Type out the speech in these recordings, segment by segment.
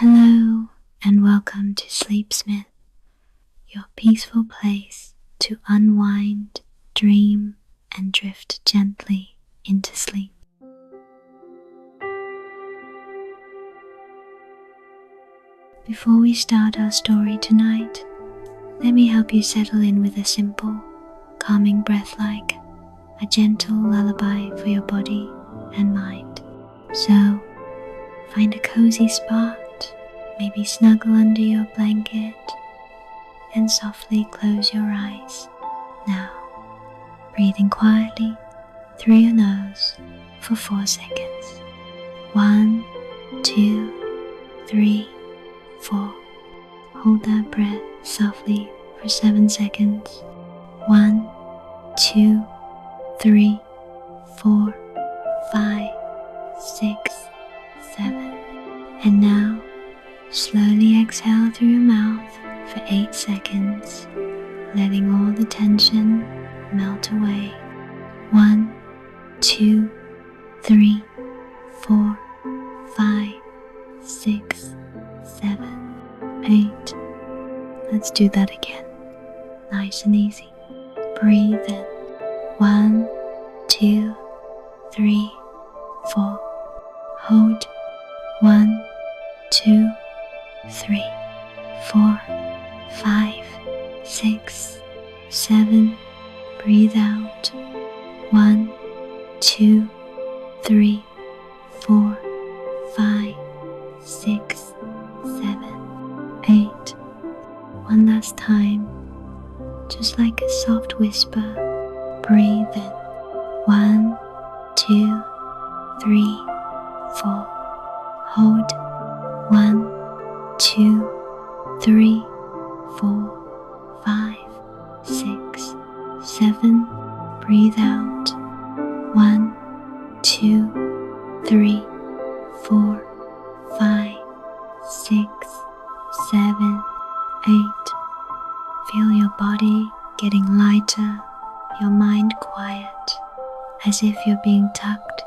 Hello and welcome to Sleepsmyth, your peaceful place to unwind, dream, and drift gently into sleep. Before we start our story tonight, let me help you settle in with a simple, calming breath like a gentle lullaby for your body and mind. So, find a cozy spot, maybe snuggle under your blanket, and softly close your eyes. Now, breathing quietly through your nose for 4 seconds. 1, 2, 3, 4. Hold that breath softly for 7 seconds. 1, 2, 3, 4, 5, 6, 7. And now, slowly exhale through your mouth for 8 seconds, letting all the tension melt away. 1, 2, 3, 4, 5, 6, 7, 8. Let's do that again. Nice and easy. Breathe in. 1, 2, 3, 4. Hold. 1, 2, 3, 4, 5, 6, 7. Breathe out. 1, 2, 3, 4, 5, 6, 7, 8. One last time, just like a soft whisper, breathe in. 1, 2, 3, 4. Hold. 1, 2, 3, 4, 5, 6, 7. Breathe out. 1, 2, 3, 4, 5, 6, 7, 8. Feel your body getting lighter, your mind quiet, as if you're being tucked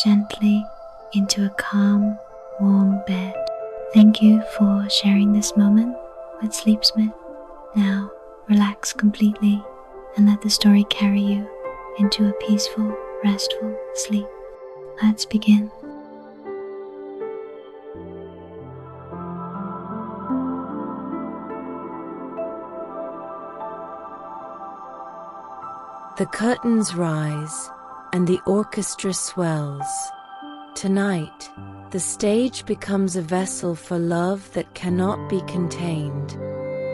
gently into a calm, warm bed. Thank you for sharing this moment with Sleepsmyth. Now, relax completely and let the story carry you into a peaceful, restful sleep. Let's begin. The curtains rise and the orchestra swells. Tonight, the stage becomes a vessel for love that cannot be contained.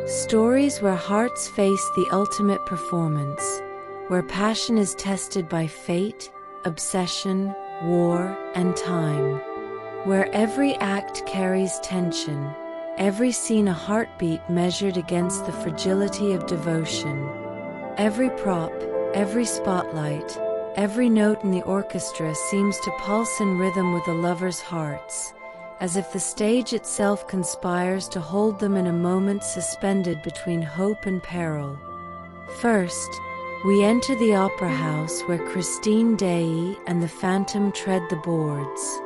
Stories where hearts face the ultimate performance, where passion is tested by fate, obsession, war, and time. Where every act carries tension, every scene a heartbeat measured against the fragility of devotion. Every prop, every spotlight, every note in the orchestra seems to pulse in rhythm with the lovers' hearts, as if the stage itself conspires to hold them in a moment suspended between hope and peril. First, we enter the opera house where Daaé and the Phantom tread the boards.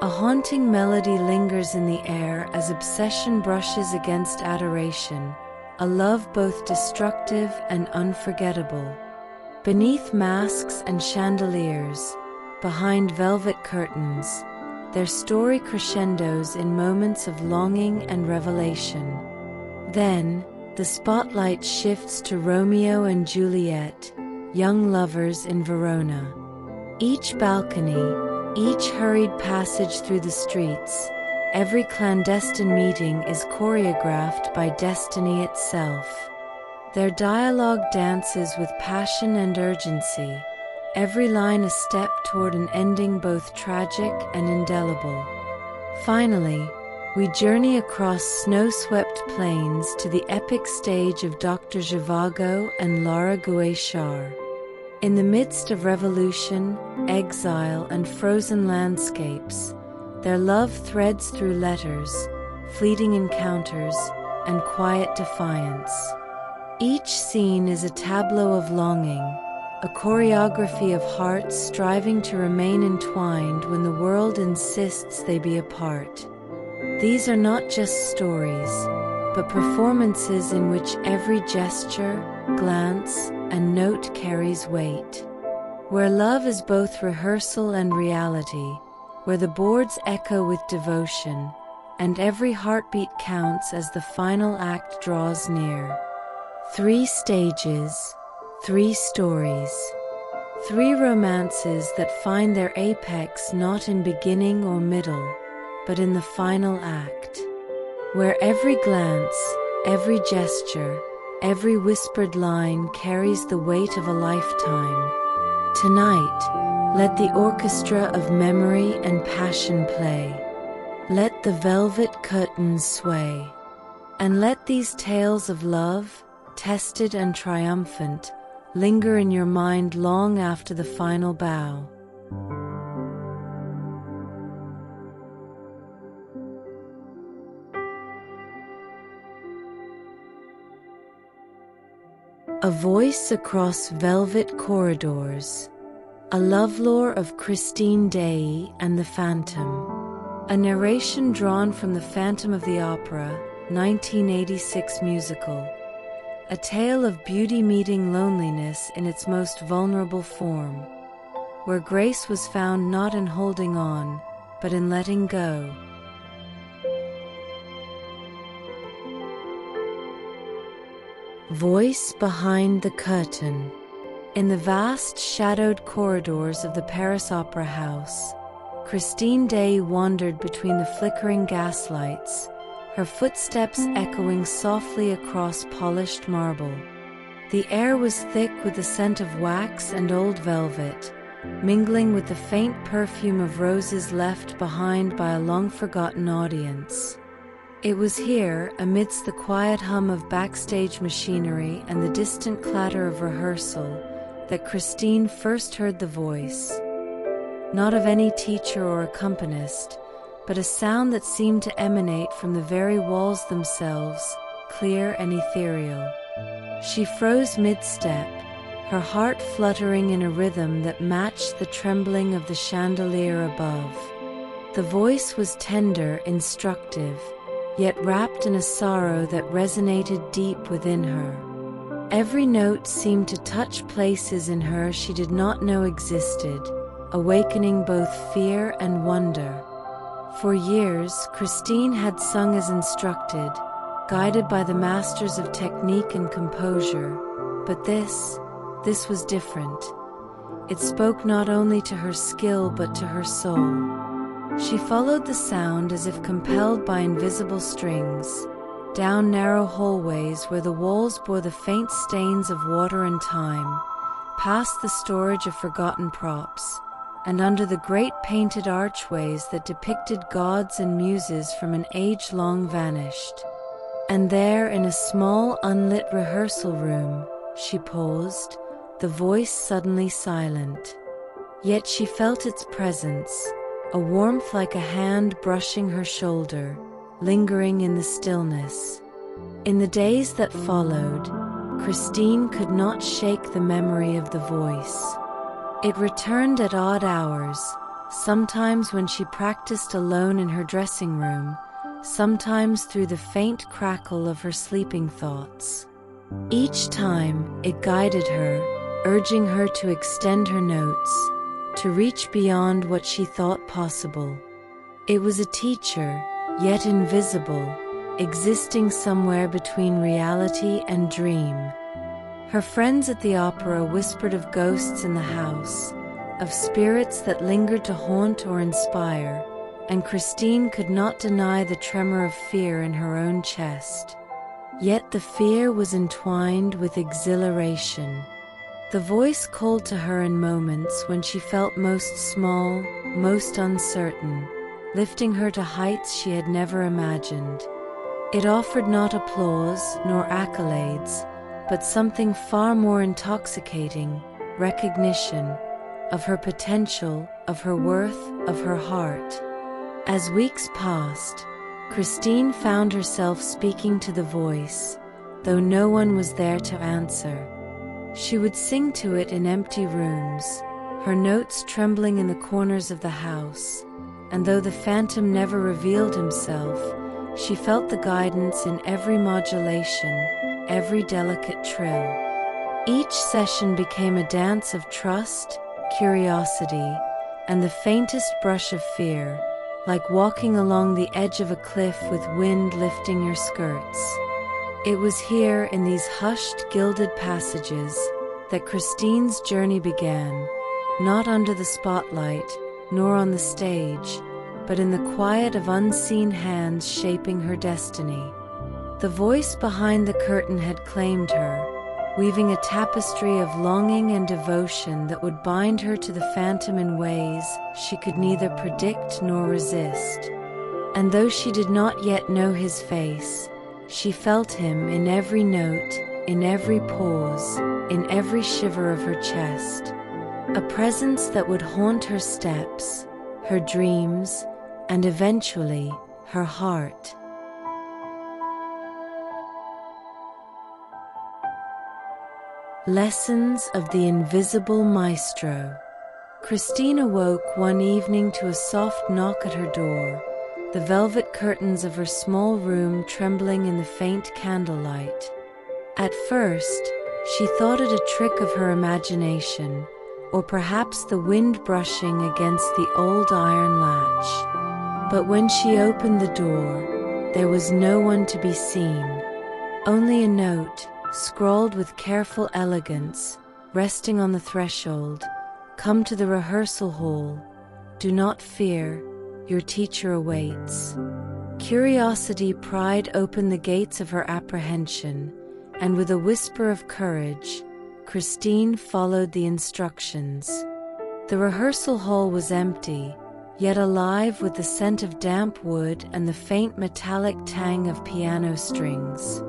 A haunting melody lingers in the air as obsession brushes against adoration, a love both destructive and unforgettable. Beneath masks and chandeliers, behind velvet curtains, their story crescendos in moments of longing and revelation. Then, the spotlight shifts to Romeo and Juliet, young lovers in Verona. Each balcony, each hurried passage through the streets, every clandestine meeting is choreographed by destiny itself. Their dialogue dances with passion and urgency, every line a step toward an ending both tragic and indelible. Finally, we journey across snow-swept plains to the epic stage of Dr. Zhivago and Lara Guishar. In the midst of revolution, exile, and frozen landscapes, their love threads through letters, fleeting encounters, and quiet defiance. Each scene is a tableau of longing, a choreography of hearts striving to remain entwined when the world insists they be apart. These are not just stories, but performances in which every gesture, glance, and note carries weight. Where love is both rehearsal and reality, where the boards echo with devotion, and every heartbeat counts as the final act draws near. 3 stages, 3 stories. 3 romances that find their apex not in beginning or middle, but in the final act, where every glance, every gesture, every whispered line carries the weight of a lifetime. Tonight, let the orchestra of memory and passion play. Let the velvet curtains sway. And let these tales of love, tested and triumphant, linger in your mind long after the final bow. A voice across velvet corridors. A Lovelore of Daaé and the Phantom. A narration drawn from The Phantom of the Opera, 1986 musical. A tale of beauty meeting loneliness in its most vulnerable form, where grace was found not in holding on, but in letting go. Voice behind the curtain. In the vast shadowed corridors of the Paris Opera House, Daaé wandered between the flickering gaslights, her footsteps echoing softly across polished marble. The air was thick with the scent of wax and old velvet, mingling with the faint perfume of roses left behind by a long-forgotten audience. It was here, amidst the quiet hum of backstage machinery and the distant clatter of rehearsal, that Christine first heard the voice. Not of any teacher or accompanist, but a sound that seemed to emanate from the very walls themselves, clear and ethereal. She froze mid-step, her heart fluttering in a rhythm that matched the trembling of the chandelier above. The voice was tender, instructive, yet wrapped in a sorrow that resonated deep within her. Every note seemed to touch places in her she did not know existed, awakening both fear and wonder. For years, Christine had sung as instructed, guided by the masters of technique and composure, but this was different. It spoke not only to her skill but to her soul. She followed the sound as if compelled by invisible strings, down narrow hallways where the walls bore the faint stains of water and time, past the storage of forgotten props, and under the great painted archways that depicted gods and muses from an age long vanished. And there, in a small unlit rehearsal room, she paused, the voice suddenly silent. Yet she felt its presence, a warmth like a hand brushing her shoulder, lingering in the stillness. In the days that followed, Christine could not shake the memory of the voice. It returned at odd hours, sometimes when she practiced alone in her dressing room, sometimes through the faint crackle of her sleeping thoughts. Each time, it guided her, urging her to extend her notes, to reach beyond what she thought possible. It was a teacher, yet invisible, existing somewhere between reality and dream. Her friends at the opera whispered of ghosts in the house, of spirits that lingered to haunt or inspire, and Christine could not deny the tremor of fear in her own chest. Yet the fear was entwined with exhilaration. The voice called to her in moments when she felt most small, most uncertain, lifting her to heights she had never imagined. It offered not applause nor accolades, but something far more intoxicating, recognition of her potential, of her worth, of her heart. As weeks passed, Christine found herself speaking to the voice, though no one was there to answer. She would sing to it in empty rooms, her notes trembling in the corners of the house, and though the phantom never revealed himself, she felt the guidance in every modulation, every delicate trill. Each session became a dance of trust, curiosity, and the faintest brush of fear, like walking along the edge of a cliff with wind lifting your skirts. It was here, in these hushed, gilded passages, that Christine's journey began, not under the spotlight, nor on the stage, but in the quiet of unseen hands shaping her destiny. The voice behind the curtain had claimed her, weaving a tapestry of longing and devotion that would bind her to the phantom in ways she could neither predict nor resist. And though she did not yet know his face, she felt him in every note, in every pause, in every shiver of her chest. A presence that would haunt her steps, her dreams, and eventually her heart. Lessons of the Invisible Maestro. Christine awoke one evening to a soft knock at her door, the velvet curtains of her small room trembling in the faint candlelight. At first, she thought it a trick of her imagination, or perhaps the wind brushing against the old iron latch. But when she opened the door, there was no one to be seen, only a note, scrawled with careful elegance, resting on the threshold. "Come to the rehearsal hall. Do not fear, your teacher awaits." Curiosity pried open the gates of her apprehension, and with a whisper of courage, Christine followed the instructions. The rehearsal hall was empty, yet alive with the scent of damp wood and the faint metallic tang of piano strings.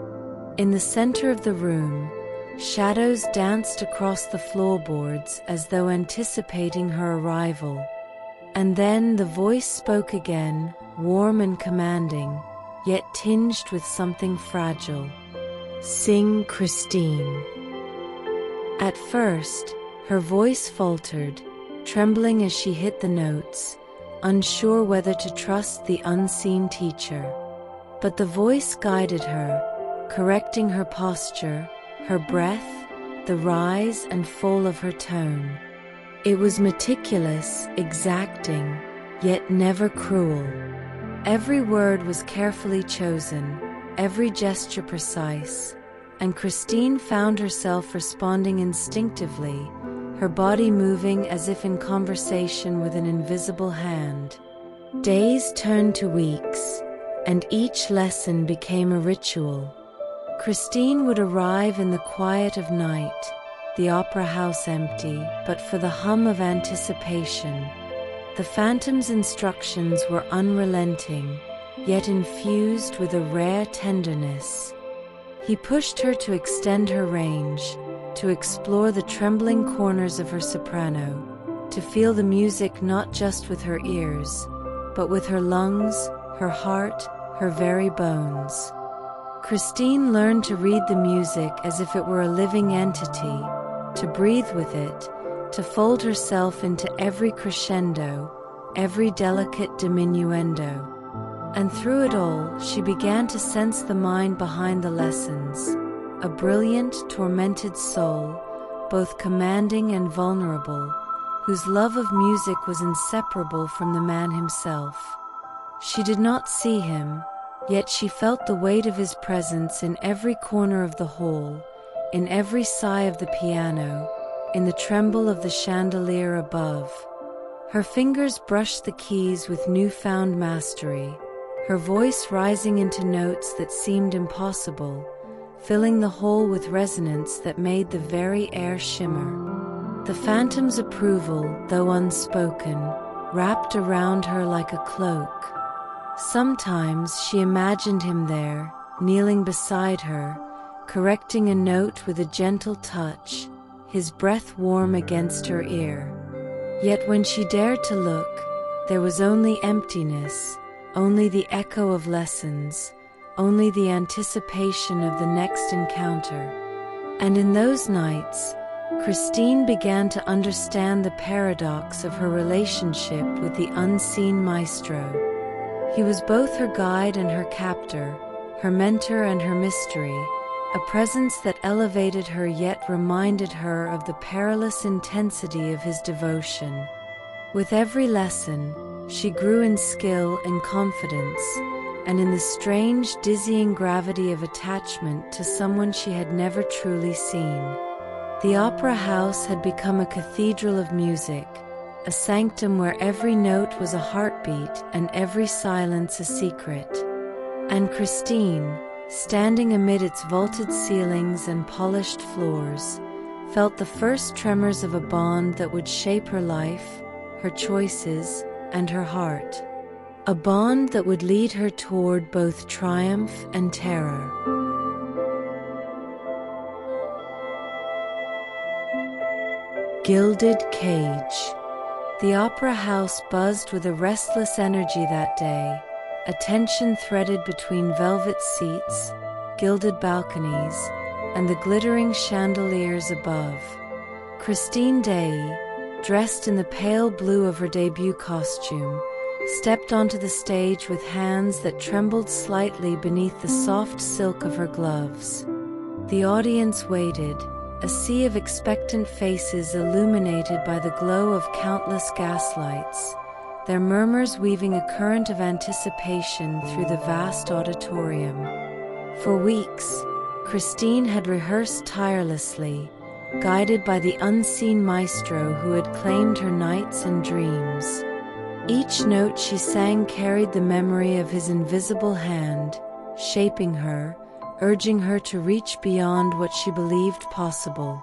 In the center of the room, shadows danced across the floorboards as though anticipating her arrival. And then the voice spoke again, warm and commanding, yet tinged with something fragile. "Sing, Christine." At first, her voice faltered, trembling as she hit the notes, unsure whether to trust the unseen teacher. But the voice guided her, correcting her posture, her breath, the rise and fall of her tone. It was meticulous, exacting, yet never cruel. Every word was carefully chosen, every gesture precise, and Christine found herself responding instinctively, her body moving as if in conversation with an invisible hand. Days turned to weeks, and each lesson became a ritual. Christine would arrive in the quiet of night, the opera house empty, but for the hum of anticipation. The phantom's instructions were unrelenting, yet infused with a rare tenderness. He pushed her to extend her range, to explore the trembling corners of her soprano, to feel the music not just with her ears, but with her lungs, her heart, her very bones. Christine learned to read the music as if it were a living entity, to breathe with it, to fold herself into every crescendo, every delicate diminuendo. And through it all, she began to sense the mind behind the lessons, a brilliant, tormented soul, both commanding and vulnerable, whose love of music was inseparable from the man himself. She did not see him, yet she felt the weight of his presence in every corner of the hall, in every sigh of the piano, in the tremble of the chandelier above. Her fingers brushed the keys with newfound mastery, her voice rising into notes that seemed impossible, filling the hall with resonance that made the very air shimmer. The phantom's approval, though unspoken, wrapped around her like a cloak. Sometimes she imagined him there, kneeling beside her, correcting a note with a gentle touch, his breath warm against her ear. Yet when she dared to look, there was only emptiness, only the echo of lessons, only the anticipation of the next encounter. And in those nights, Christine began to understand the paradox of her relationship with the unseen maestro. He was both her guide and her captor, her mentor and her mystery, a presence that elevated her yet reminded her of the perilous intensity of his devotion. With every lesson, she grew in skill and confidence, and in the strange, dizzying gravity of attachment to someone she had never truly seen. The opera house had become a cathedral of music, a sanctum where every note was a heartbeat and every silence a secret. And Christine, standing amid its vaulted ceilings and polished floors, felt the first tremors of a bond that would shape her life, her choices, and her heart. A bond that would lead her toward both triumph and terror. Gilded Cage. The opera house buzzed with a restless energy that day, a tension threaded between velvet seats, gilded balconies, and the glittering chandeliers above. Christine Daaé, dressed in the pale blue of her debut costume, stepped onto the stage with hands that trembled slightly beneath the soft silk of her gloves. The audience waited, a sea of expectant faces illuminated by the glow of countless gaslights, their murmurs weaving a current of anticipation through the vast auditorium. For weeks, Christine had rehearsed tirelessly, guided by the unseen maestro who had claimed her nights and dreams. Each note she sang carried the memory of his invisible hand, shaping her, urging her to reach beyond what she believed possible.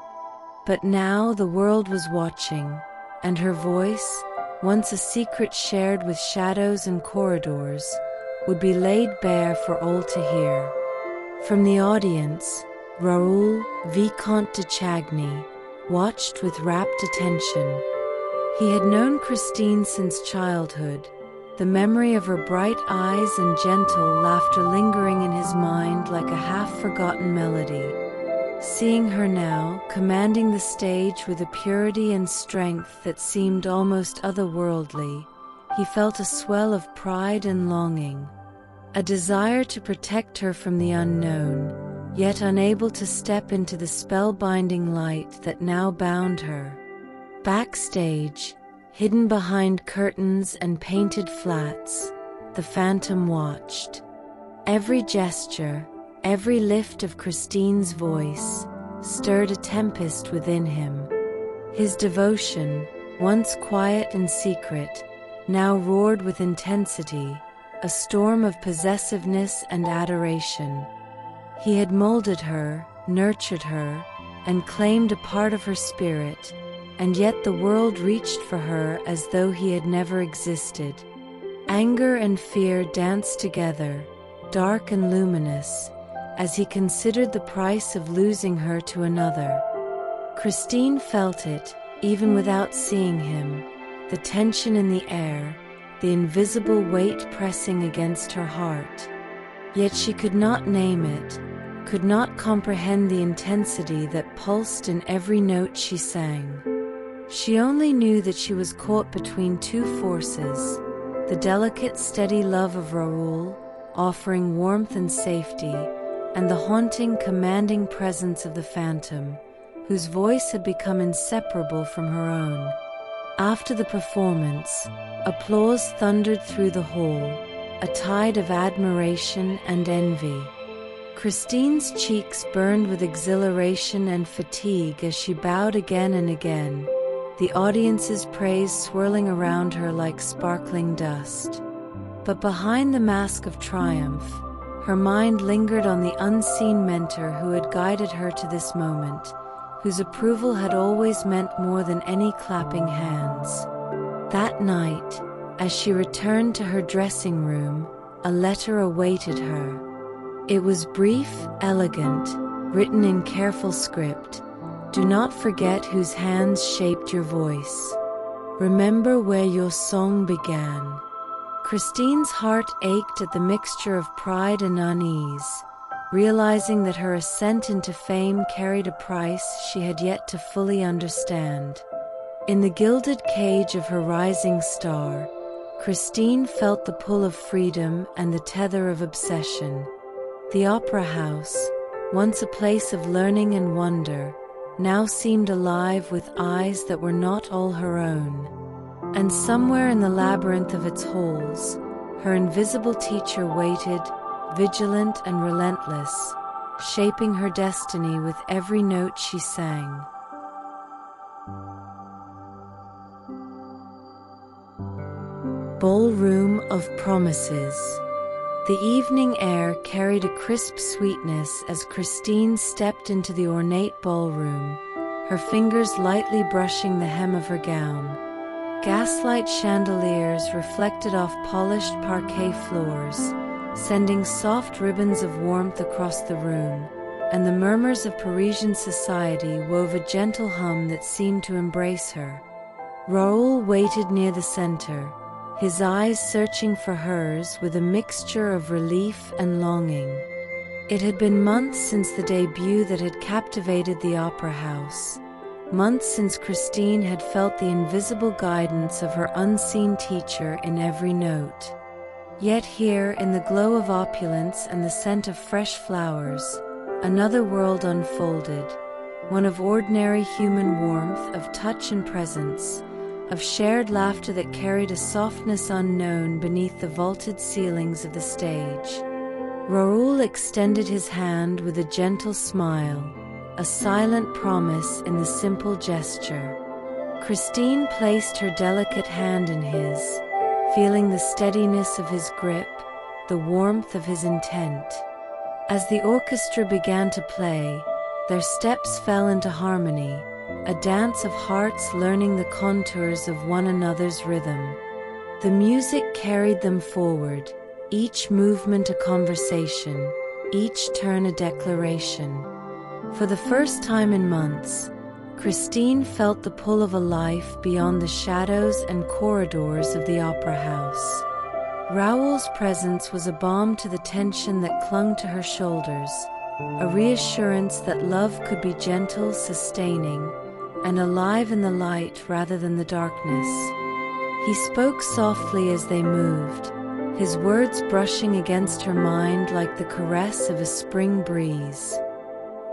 But now the world was watching, and her voice, once a secret shared with shadows and corridors, would be laid bare for all to hear. From the audience, Raoul, Vicomte de Chagny, watched with rapt attention. He had known Christine since childhood, the memory of her bright eyes and gentle laughter lingering in his mind like a half-forgotten melody. Seeing her now, commanding the stage with a purity and strength that seemed almost otherworldly, he felt a swell of pride and longing, a desire to protect her from the unknown, yet unable to step into the spellbinding light that now bound her. Backstage, hidden behind curtains and painted flats, the Phantom watched. Every gesture, every lift of Christine's voice, stirred a tempest within him. His devotion, once quiet and secret, now roared with intensity, a storm of possessiveness and adoration. He had molded her, nurtured her, and claimed a part of her spirit, and yet the world reached for her as though he had never existed. Anger and fear danced together, dark and luminous, as he considered the price of losing her to another. Christine felt it, even without seeing him, the tension in the air, the invisible weight pressing against her heart. Yet she could not name it, could not comprehend the intensity that pulsed in every note she sang. She only knew that she was caught between two forces, the delicate, steady love of Raoul, offering warmth and safety, and the haunting, commanding presence of the Phantom, whose voice had become inseparable from her own. After the performance, applause thundered through the hall, a tide of admiration and envy. Christine's cheeks burned with exhilaration and fatigue as she bowed again and again, the audience's praise swirling around her like sparkling dust. But behind the mask of triumph, her mind lingered on the unseen mentor who had guided her to this moment, whose approval had always meant more than any clapping hands. That night, as she returned to her dressing room, a letter awaited her. It was brief, elegant, written in careful script. Do not forget whose hands shaped your voice. Remember where your song began. Christine's heart ached at the mixture of pride and unease, realizing that her ascent into fame carried a price she had yet to fully understand. In the gilded cage of her rising star, Christine felt the pull of freedom and the tether of obsession. The opera house, once a place of learning and wonder, now seemed alive with eyes that were not all her own. And somewhere in the labyrinth of its halls, her invisible teacher waited, vigilant and relentless, shaping her destiny with every note she sang. Ballroom of Promises. The evening air carried a crisp sweetness as Christine stepped into the ornate ballroom, her fingers lightly brushing the hem of her gown. Gaslight chandeliers reflected off polished parquet floors, sending soft ribbons of warmth across the room, and the murmurs of Parisian society wove a gentle hum that seemed to embrace her. Raoul waited near the center, his eyes searching for hers with a mixture of relief and longing. It had been months since the debut that had captivated the opera house, months since Christine had felt the invisible guidance of her unseen teacher in every note. Yet here, in the glow of opulence and the scent of fresh flowers, another world unfolded, one of ordinary human warmth, of touch and presence, of shared laughter that carried a softness unknown beneath the vaulted ceilings of the stage. Raoul extended his hand with a gentle smile, a silent promise in the simple gesture. Christine placed her delicate hand in his, feeling the steadiness of his grip, the warmth of his intent. As the orchestra began to play, their steps fell into harmony, a dance of hearts learning the contours of one another's rhythm. The music carried them forward, each movement a conversation, each turn a declaration. For the first time in months, Christine felt the pull of a life beyond the shadows and corridors of the opera house. Raoul's presence was a balm to the tension that clung to her shoulders, a reassurance that love could be gentle, sustaining, and alive in the light rather than the darkness. He spoke softly as they moved, his words brushing against her mind like the caress of a spring breeze.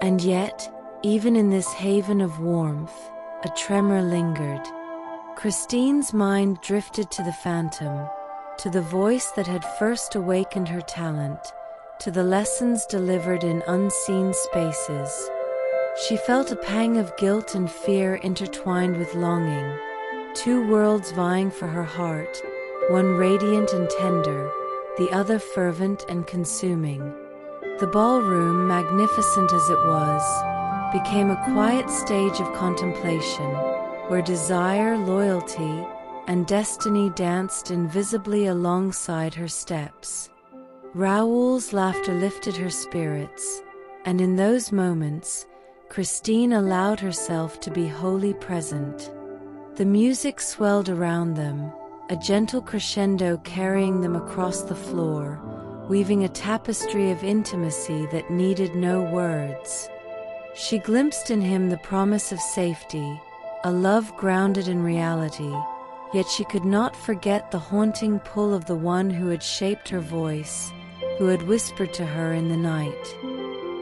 And yet, even in this haven of warmth, a tremor lingered. Christine's mind drifted to the phantom, to the voice that had first awakened her talent, to the lessons delivered in unseen spaces. She felt a pang of guilt and fear intertwined with longing, two worlds vying for her heart, one radiant and tender, the other fervent and consuming. The ballroom, magnificent as it was, became a quiet stage of contemplation, where desire, loyalty, and destiny danced invisibly alongside her steps. Raoul's laughter lifted her spirits, and in those moments, Christine allowed herself to be wholly present. The music swelled around them, a gentle crescendo carrying them across the floor, weaving a tapestry of intimacy that needed no words. She glimpsed in him the promise of safety, a love grounded in reality, yet she could not forget the haunting pull of the one who had shaped her voice, who had whispered to her in the night.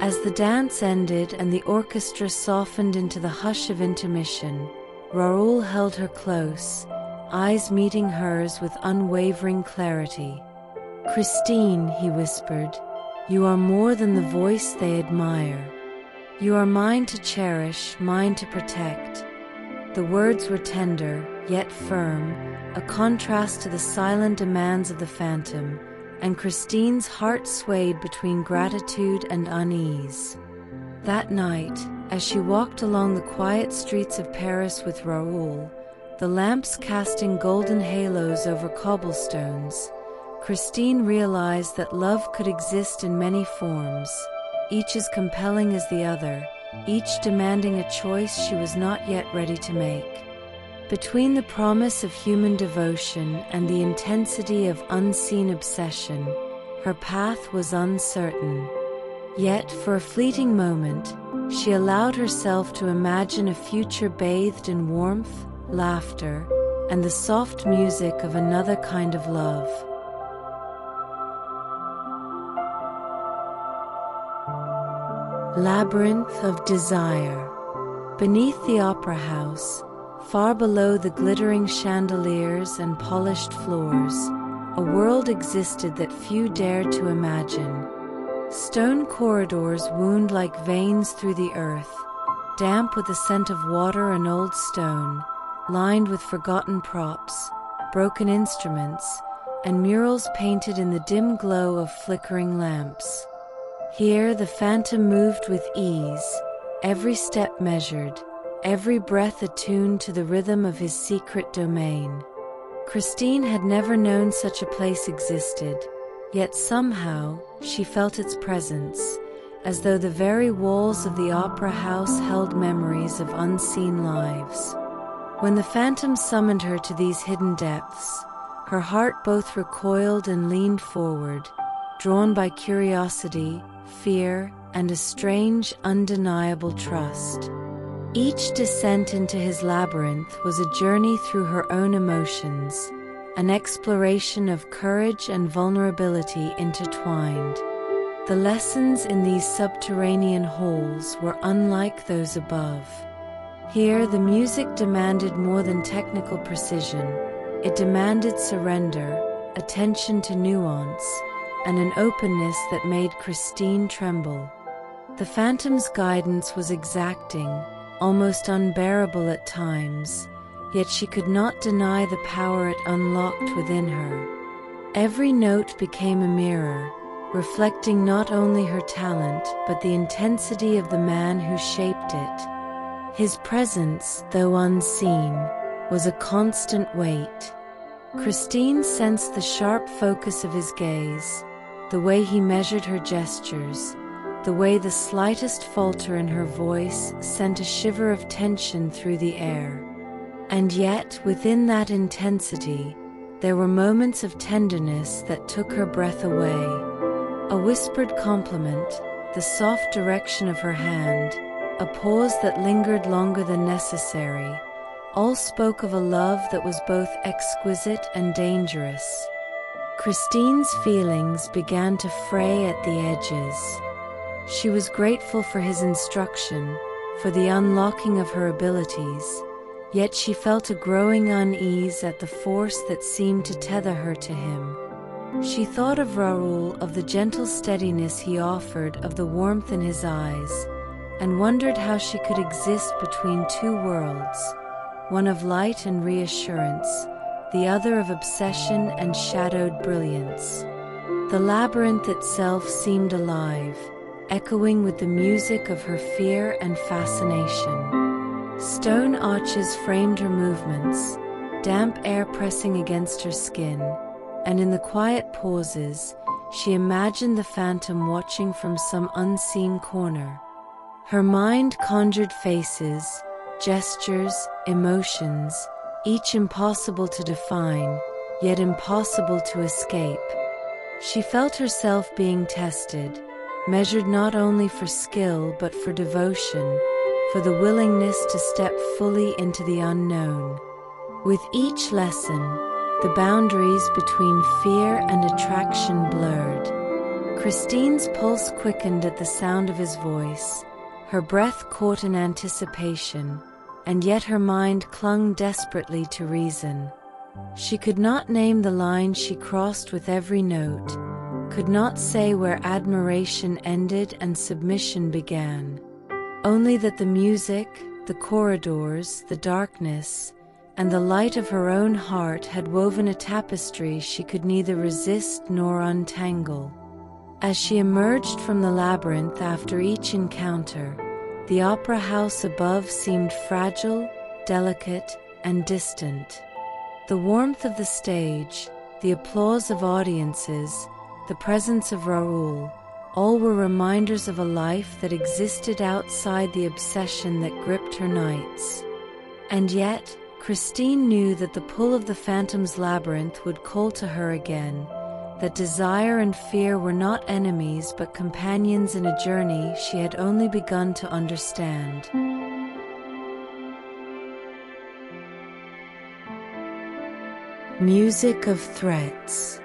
As the dance ended and the orchestra softened into the hush of intermission, Raoul held her close, eyes meeting hers with unwavering clarity. "Christine," he whispered, "you are more than the voice they admire. You are mine to cherish, mine to protect." The words were tender, yet firm, a contrast to the silent demands of the phantom, and Christine's heart swayed between gratitude and unease. That night, as she walked along the quiet streets of Paris with Raoul, the lamps casting golden halos over cobblestones, Christine realized that love could exist in many forms, each as compelling as the other, each demanding a choice she was not yet ready to make. Between the promise of human devotion and the intensity of unseen obsession, her path was uncertain. Yet, for a fleeting moment, she allowed herself to imagine a future bathed in warmth, laughter, and the soft music of another kind of love. Labyrinth of Desire. Beneath the opera house, far below the glittering chandeliers and polished floors, a world existed that few dared to imagine. Stone corridors wound like veins through the earth, damp with the scent of water and old stone, lined with forgotten props, broken instruments, and murals painted in the dim glow of flickering lamps. Here the phantom moved with ease, every step measured, every breath attuned to the rhythm of his secret domain. Christine had never known such a place existed, yet somehow she felt its presence, as though the very walls of the opera house held memories of unseen lives. When the phantom summoned her to these hidden depths, her heart both recoiled and leaned forward, drawn by curiosity, fear, and a strange, undeniable trust. Each descent into his labyrinth was a journey through her own emotions, an exploration of courage and vulnerability intertwined. The lessons in these subterranean halls were unlike those above. Here, the music demanded more than technical precision. It demanded surrender, attention to nuance, and an openness that made Christine tremble. The phantom's guidance was exacting, almost unbearable at times, yet she could not deny the power it unlocked within her. Every note became a mirror, reflecting not only her talent but the intensity of the man who shaped it. His presence, though unseen, was a constant weight. Christine sensed the sharp focus of his gaze, the way he measured her gestures, the way the slightest falter in her voice sent a shiver of tension through the air. And yet, within that intensity, there were moments of tenderness that took her breath away. A whispered compliment, the soft direction of her hand, a pause that lingered longer than necessary, all spoke of a love that was both exquisite and dangerous. Christine's feelings began to fray at the edges. She was grateful for his instruction, for the unlocking of her abilities, yet she felt a growing unease at the force that seemed to tether her to him. She thought of Raoul, of the gentle steadiness he offered, of the warmth in his eyes, and wondered how she could exist between two worlds, one of light and reassurance, the other of obsession and shadowed brilliance. The labyrinth itself seemed alive, echoing with the music of her fear and fascination. Stone arches framed her movements, damp air pressing against her skin, and in the quiet pauses, she imagined the phantom watching from some unseen corner. Her mind conjured faces, gestures, emotions, each impossible to define, yet impossible to escape. She felt herself being tested, measured not only for skill but for devotion, for the willingness to step fully into the unknown. With each lesson, the boundaries between fear and attraction blurred. Christine's pulse quickened at the sound of his voice, her breath caught in anticipation, and yet her mind clung desperately to reason. She could not name the line she crossed with every note, could not say where admiration ended and submission began. Only that the music, the corridors, the darkness, and the light of her own heart had woven a tapestry she could neither resist nor untangle. As she emerged from the labyrinth after each encounter, the opera house above seemed fragile, delicate, and distant. The warmth of the stage, the applause of audiences, the presence of Raoul, all were reminders of a life that existed outside the obsession that gripped her nights. And yet, Christine knew that the pull of the phantom's labyrinth would call to her again, that desire and fear were not enemies but companions in a journey she had only begun to understand. Music of threats.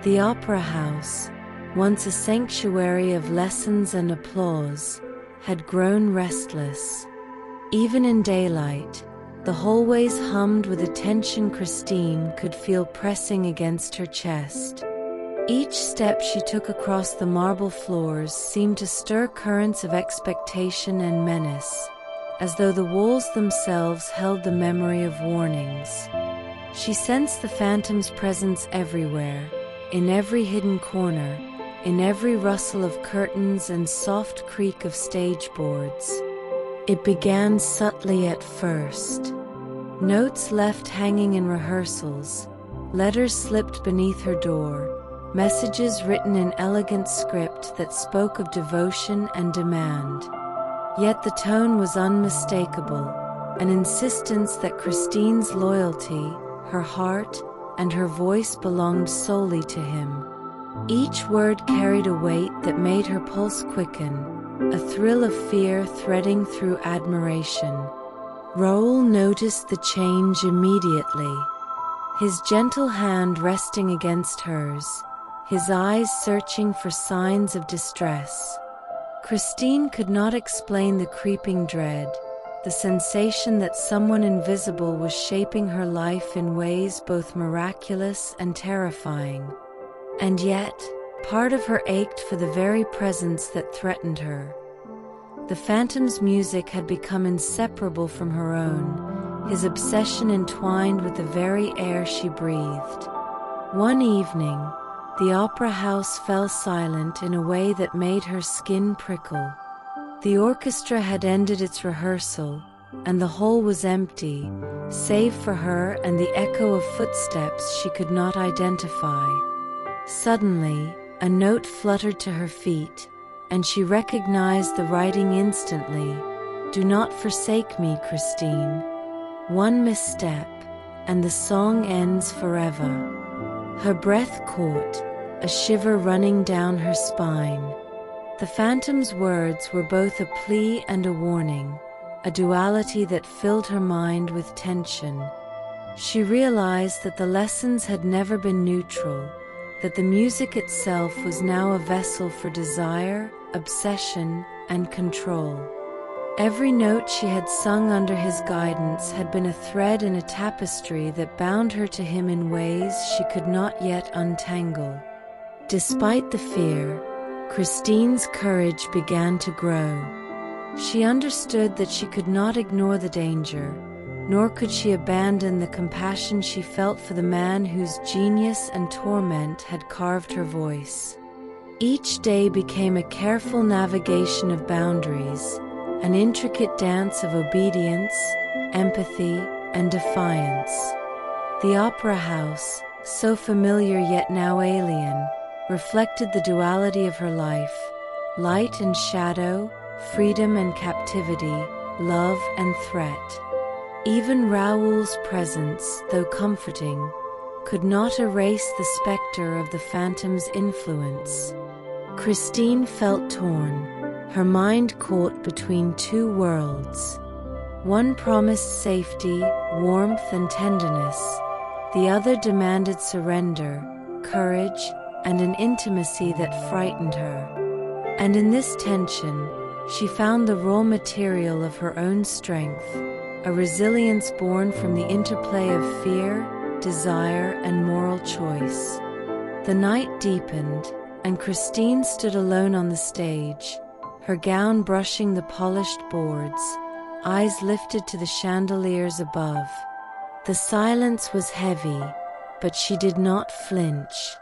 The opera house, once a sanctuary of lessons and applause, had grown restless. Even in daylight, the hallways hummed with a tension Christine could feel pressing against her chest. Each step she took across the marble floors seemed to stir currents of expectation and menace, as though the walls themselves held the memory of warnings. She sensed the phantom's presence everywhere, in every hidden corner, in every rustle of curtains and soft creak of stage boards. It began subtly at first. Notes left hanging in rehearsals, letters slipped beneath her door, messages written in elegant script that spoke of devotion and demand. Yet the tone was unmistakable, an insistence that Christine's loyalty, her heart, and her voice belonged solely to him. Each word carried a weight that made her pulse quicken, a thrill of fear threading through admiration. Raoul noticed the change immediately, his gentle hand resting against hers, his eyes searching for signs of distress. Christine could not explain the creeping dread, the sensation that someone invisible was shaping her life in ways both miraculous and terrifying. And yet, part of her ached for the very presence that threatened her. The phantom's music had become inseparable from her own, his obsession entwined with the very air she breathed. One evening, the opera house fell silent in a way that made her skin prickle. The orchestra had ended its rehearsal, and the hall was empty, save for her and the echo of footsteps she could not identify. Suddenly, a note fluttered to her feet, and she recognized the writing instantly. "Do not forsake me, Christine. One misstep, and the song ends forever." Her breath caught, a shiver running down her spine. The phantom's words were both a plea and a warning, a duality that filled her mind with tension. She realized that the lessons had never been neutral, that the music itself was now a vessel for desire, obsession, and control. Every note she had sung under his guidance had been a thread in a tapestry that bound her to him in ways she could not yet untangle. Despite the fear, Christine's courage began to grow. She understood that she could not ignore the danger, nor could she abandon the compassion she felt for the man whose genius and torment had carved her voice. Each day became a careful navigation of boundaries, an intricate dance of obedience, empathy, and defiance. The opera house, so familiar yet now alien, reflected the duality of her life: light and shadow, freedom and captivity, love and threat. Even Raoul's presence, though comforting, could not erase the specter of the phantom's influence. Christine felt torn, her mind caught between two worlds. One promised safety, warmth, and tenderness. The other demanded surrender, courage, and an intimacy that frightened her. And in this tension, she found the raw material of her own strength, a resilience born from the interplay of fear, desire, and moral choice. The night deepened, and Christine stood alone on the stage, her gown brushing the polished boards, eyes lifted to the chandeliers above. The silence was heavy, but she did not flinch.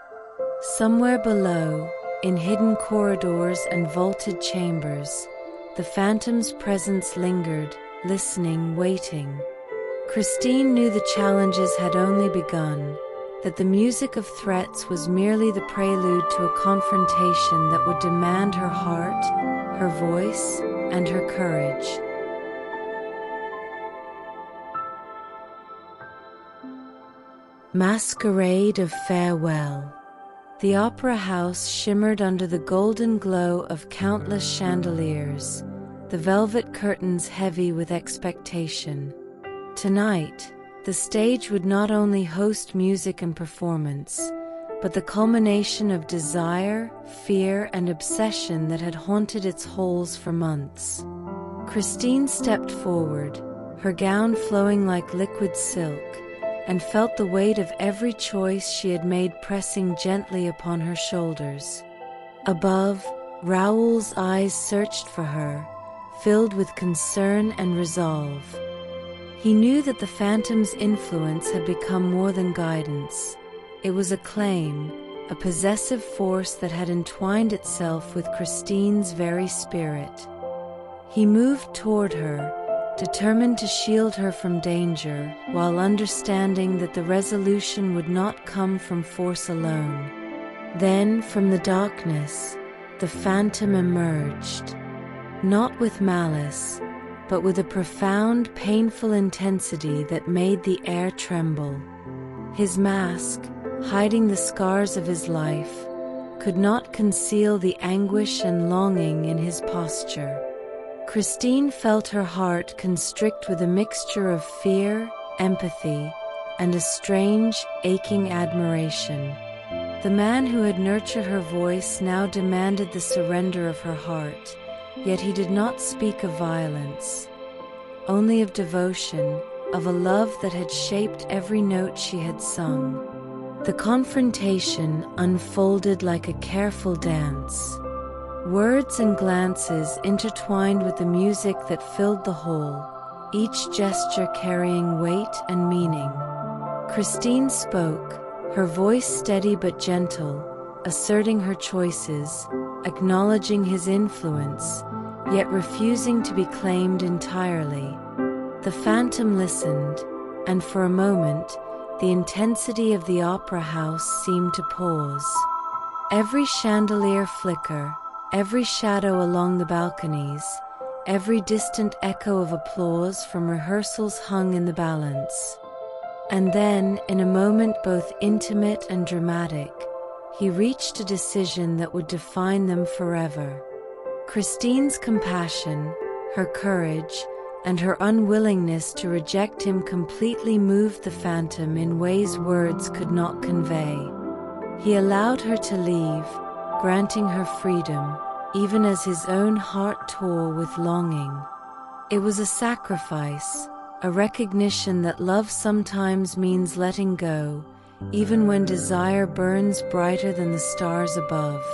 Somewhere below, in hidden corridors and vaulted chambers, the phantom's presence lingered, listening, waiting. Christine knew the challenges had only begun, that the music of threats was merely the prelude to a confrontation that would demand her heart, her voice, and her courage. Masquerade of Farewell. The opera house shimmered under the golden glow of countless chandeliers, the velvet curtains heavy with expectation. Tonight, the stage would not only host music and performance, but the culmination of desire, fear, and obsession that had haunted its halls for months. Christine stepped forward, her gown flowing like liquid silk, and felt the weight of every choice she had made pressing gently upon her shoulders. Above, Raoul's eyes searched for her, filled with concern and resolve. He knew that the Phantom's influence had become more than guidance. It was a claim, a possessive force that had entwined itself with Christine's very spirit. He moved toward her, determined to shield her from danger, while understanding that the resolution would not come from force alone. Then, from the darkness, the Phantom emerged, not with malice, but with a profound, painful intensity that made the air tremble. His mask, hiding the scars of his life, could not conceal the anguish and longing in his posture. Christine felt her heart constrict with a mixture of fear, empathy, and a strange, aching admiration. The man who had nurtured her voice now demanded the surrender of her heart, yet he did not speak of violence, only of devotion, of a love that had shaped every note she had sung. The confrontation unfolded like a careful dance. Words and glances intertwined with the music that filled the hall, each gesture carrying weight and meaning. Christine spoke, her voice steady but gentle, asserting her choices, acknowledging his influence, yet refusing to be claimed entirely. The Phantom listened, and for a moment, the intensity of the opera house seemed to pause. Every chandelier flicker, every shadow along the balconies, every distant echo of applause from rehearsals hung in the balance. And then, in a moment both intimate and dramatic, he reached a decision that would define them forever. Christine's compassion, her courage, and her unwillingness to reject him completely moved the Phantom in ways words could not convey. He allowed her to leave, granting her freedom, even as his own heart tore with longing. It was a sacrifice, a recognition that love sometimes means letting go, even when desire burns brighter than the stars above.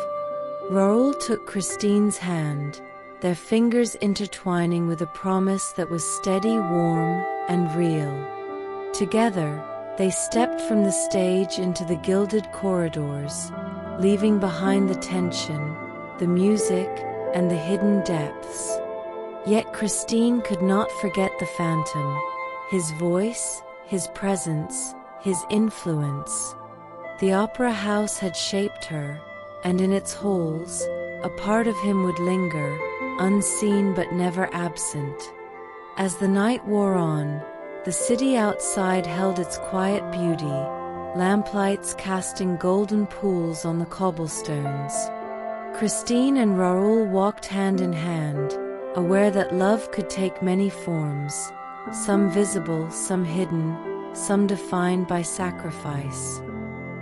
Raoul took Christine's hand, their fingers intertwining with a promise that was steady, warm, and real. Together, they stepped from the stage into the gilded corridors, leaving behind the tension, the music, and the hidden depths. Yet Christine could not forget the Phantom, his voice, his presence, his influence. The opera house had shaped her, and in its halls, a part of him would linger, unseen but never absent. As the night wore on, the city outside held its quiet beauty, lamplights casting golden pools on the cobblestones. Christine and Raoul walked hand in hand, aware that love could take many forms, some visible, some hidden, some defined by sacrifice.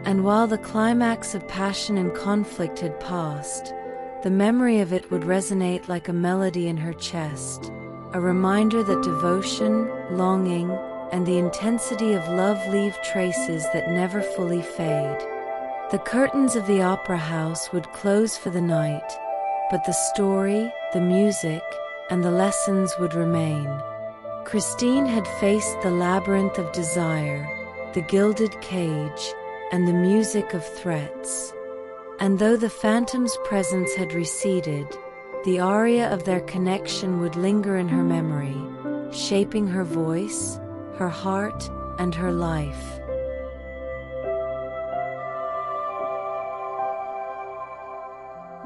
And while the climax of passion and conflict had passed, the memory of it would resonate like a melody in her chest, a reminder that devotion, longing, and the intensity of love leave traces that never fully fade. The curtains of the opera house would close for the night, but the story, the music, and the lessons would remain. Christine had faced the labyrinth of desire, the gilded cage, and the music of threats. And though the Phantom's presence had receded, the aria of their connection would linger in her memory, shaping her voice, her heart, and her life.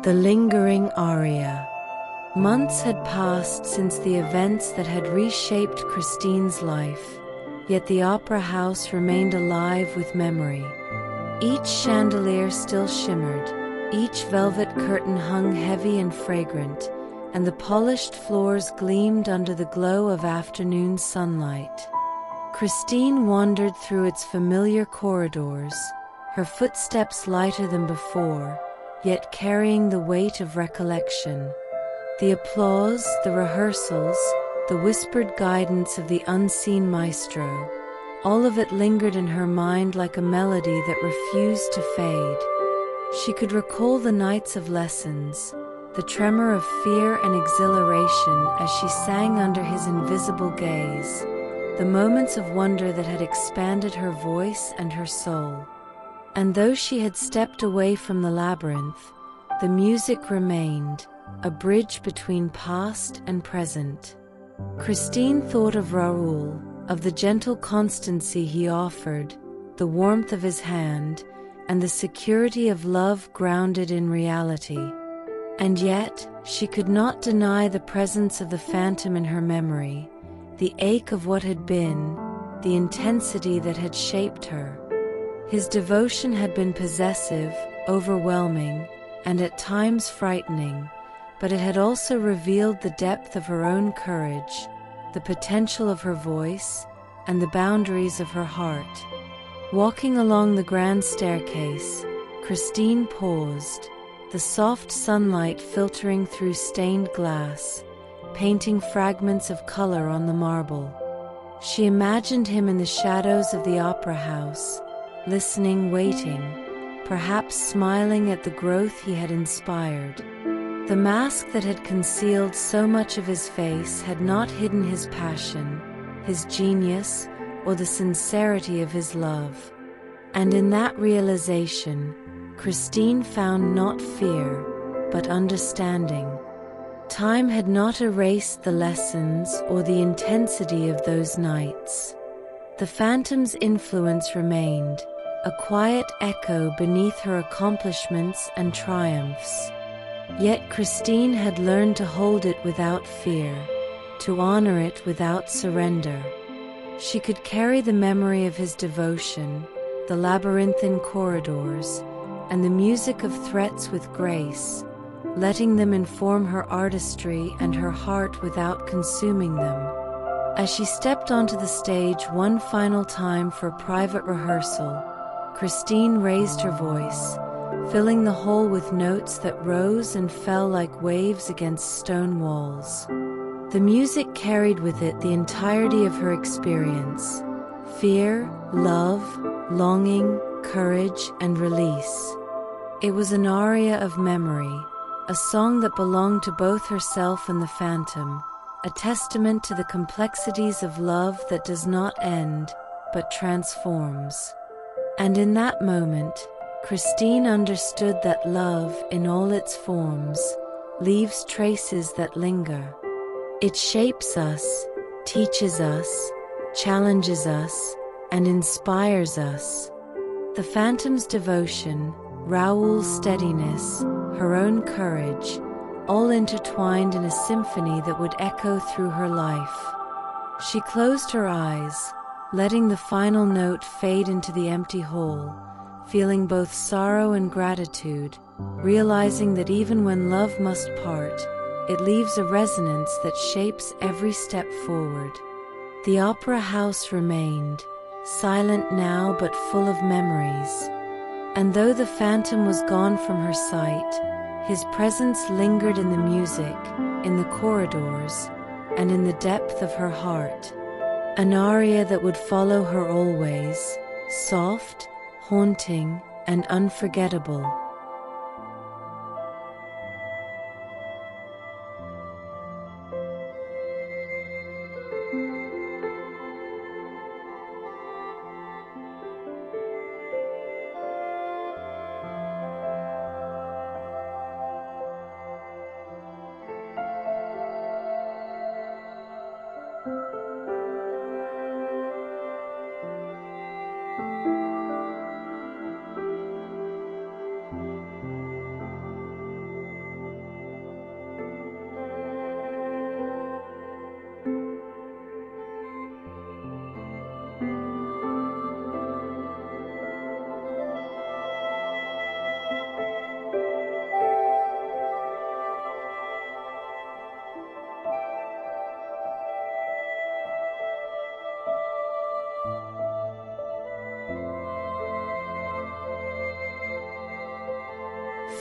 The lingering aria. Months had passed since the events that had reshaped Christine's life, yet the opera house remained alive with memory. Each chandelier still shimmered, each velvet curtain hung heavy and fragrant, and the polished floors gleamed under the glow of afternoon sunlight. Christine wandered through its familiar corridors, her footsteps lighter than before, yet carrying the weight of recollection. The applause, the rehearsals, the whispered guidance of the unseen maestro, all of it lingered in her mind like a melody that refused to fade. She could recall the nights of lessons, the tremor of fear and exhilaration as she sang under his invisible gaze, the moments of wonder that had expanded her voice and her soul. And though she had stepped away from the labyrinth, the music remained, a bridge between past and present. Christine thought of Raoul, of the gentle constancy he offered, the warmth of his hand, and the security of love grounded in reality. And yet, she could not deny the presence of the phantom in her memory, the ache of what had been, the intensity that had shaped her. His devotion had been possessive, overwhelming, and at times frightening, but it had also revealed the depth of her own courage, the potential of her voice, and the boundaries of her heart. Walking along the grand staircase, Christine paused, the soft sunlight filtering through stained glass, painting fragments of color on the marble. She imagined him in the shadows of the opera house, listening, waiting, perhaps smiling at the growth he had inspired. The mask that had concealed so much of his face had not hidden his passion, his genius, or the sincerity of his love. And in that realization, Christine found not fear, but understanding. Time had not erased the lessons or the intensity of those nights. The phantom's influence remained, a quiet echo beneath her accomplishments and triumphs. Yet Christine had learned to hold it without fear, to honor it without surrender. She could carry the memory of his devotion, the labyrinthine corridors, and the music of threats with grace, letting them inform her artistry and her heart without consuming them. As she stepped onto the stage one final time for a private rehearsal, Christine raised her voice, filling the hall with notes that rose and fell like waves against stone walls. The music carried with it the entirety of her experience: fear, love, longing, courage, and release. It was an aria of memory, a song that belonged to both herself and the phantom, a testament to the complexities of love that does not end, but transforms. And in that moment, Christine understood that love, in all its forms, leaves traces that linger. It shapes us, teaches us, challenges us, and inspires us. The phantom's devotion, Raoul's steadiness, her own courage, all intertwined in a symphony that would echo through her life. She closed her eyes, letting the final note fade into the empty hall, feeling both sorrow and gratitude, realizing that even when love must part, it leaves a resonance that shapes every step forward. The opera house remained, silent now but full of memories. And though the phantom was gone from her sight, his presence lingered in the music, in the corridors, and in the depth of her heart. An aria that would follow her always, soft, haunting, and unforgettable.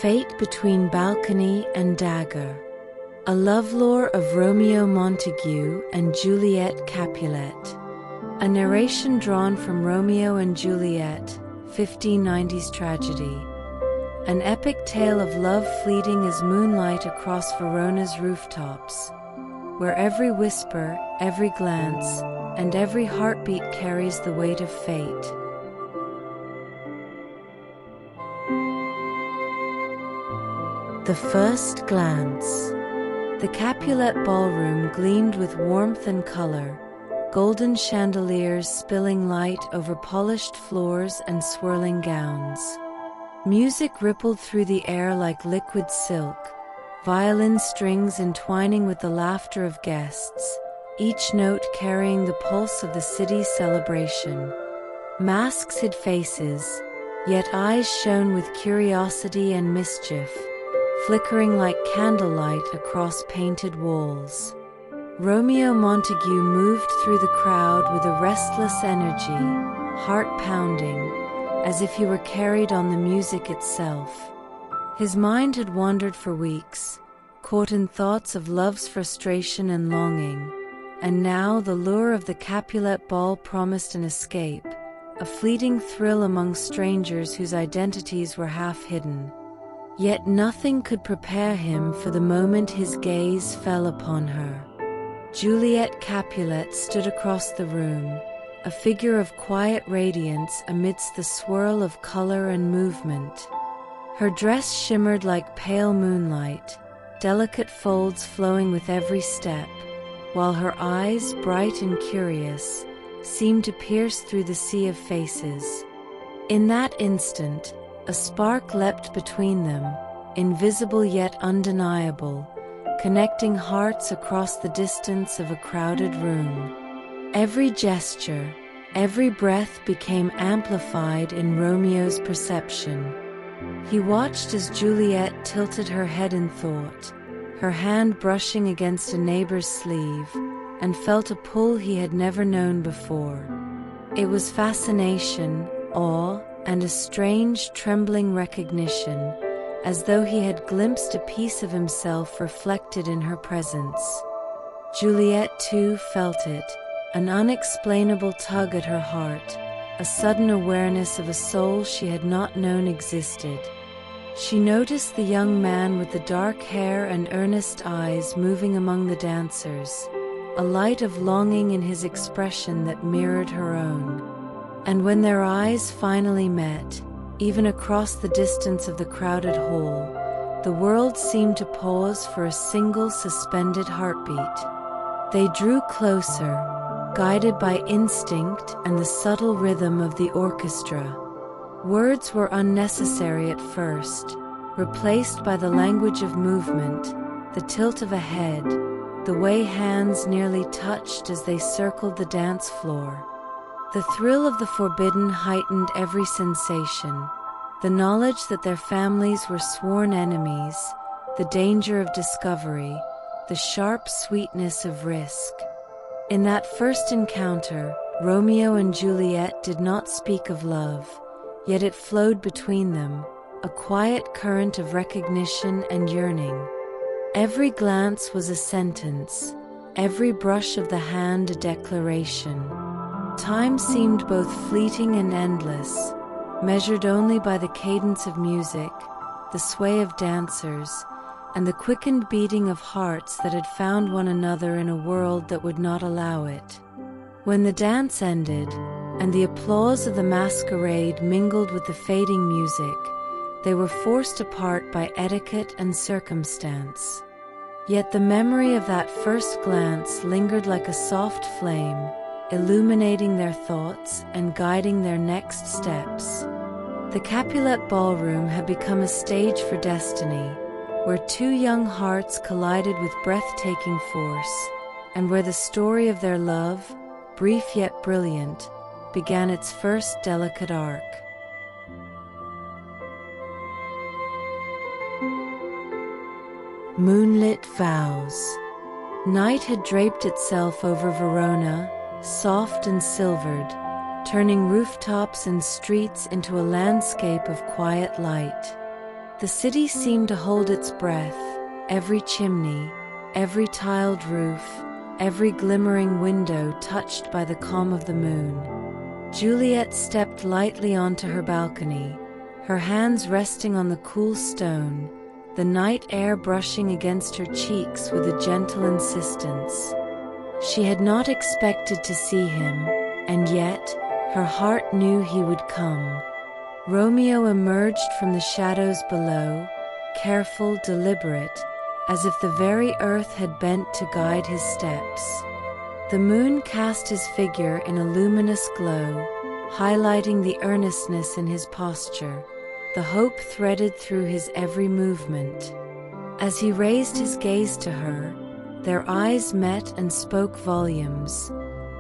Fate Between Balcony and Dagger. A Lovelore of Romeo Montague and Juliet Capulet. A narration drawn from Romeo and Juliet, 1590s tragedy. An epic tale of love fleeting as moonlight across Verona's rooftops, where every whisper, every glance, and every heartbeat carries the weight of fate. The First Glance. The Capulet ballroom gleamed with warmth and color, golden chandeliers spilling light over polished floors and swirling gowns. Music rippled through the air like liquid silk, violin strings entwining with the laughter of guests, each note carrying the pulse of the city's celebration. Masks hid faces, yet eyes shone with curiosity and mischief, flickering like candlelight across painted walls. Romeo Montague moved through the crowd with a restless energy, heart pounding, as if he were carried on the music itself. His mind had wandered for weeks, caught in thoughts of love's frustration and longing, and now the lure of the Capulet ball promised an escape, a fleeting thrill among strangers whose identities were half hidden. Yet nothing could prepare him for the moment his gaze fell upon her. Juliet Capulet stood across the room, a figure of quiet radiance amidst the swirl of color and movement. Her dress shimmered like pale moonlight, delicate folds flowing with every step, while her eyes, bright and curious, seemed to pierce through the sea of faces. In that instant, a spark leapt between them, invisible yet undeniable, connecting hearts across the distance of a crowded room. Every gesture, every breath became amplified in Romeo's perception. He watched as Juliet tilted her head in thought, her hand brushing against a neighbor's sleeve, and felt a pull he had never known before. It was fascination, awe, and a strange, trembling recognition, as though he had glimpsed a piece of himself reflected in her presence. Juliet, too, felt it, an unexplainable tug at her heart, a sudden awareness of a soul she had not known existed. She noticed the young man with the dark hair and earnest eyes moving among the dancers, a light of longing in his expression that mirrored her own. And when their eyes finally met, even across the distance of the crowded hall, the world seemed to pause for a single suspended heartbeat. They drew closer, guided by instinct and the subtle rhythm of the orchestra. Words were unnecessary at first, replaced by the language of movement, the tilt of a head, the way hands nearly touched as they circled the dance floor. The thrill of the forbidden heightened every sensation, the knowledge that their families were sworn enemies, the danger of discovery, the sharp sweetness of risk. In that first encounter, Romeo and Juliet did not speak of love, yet it flowed between them, a quiet current of recognition and yearning. Every glance was a sentence, every brush of the hand a declaration. Time seemed both fleeting and endless, measured only by the cadence of music, the sway of dancers, and the quickened beating of hearts that had found one another in a world that would not allow it. When the dance ended, and the applause of the masquerade mingled with the fading music, they were forced apart by etiquette and circumstance. Yet the memory of that first glance lingered like a soft flame, illuminating their thoughts and guiding their next steps. The Capulet ballroom had become a stage for destiny, where two young hearts collided with breathtaking force, and where the story of their love, brief yet brilliant, began its first delicate arc. Moonlit vows. Night had draped itself over Verona, soft and silvered, turning rooftops and streets into a landscape of quiet light. The city seemed to hold its breath, every chimney, every tiled roof, every glimmering window touched by the calm of the moon. Juliet stepped lightly onto her balcony, her hands resting on the cool stone, the night air brushing against her cheeks with a gentle insistence. She had not expected to see him, and yet her heart knew he would come. Romeo emerged from the shadows below, careful, deliberate, as if the very earth had bent to guide his steps. The moon cast his figure in a luminous glow, highlighting the earnestness in his posture, the hope threaded through his every movement. As he raised his gaze to her, their eyes met and spoke volumes,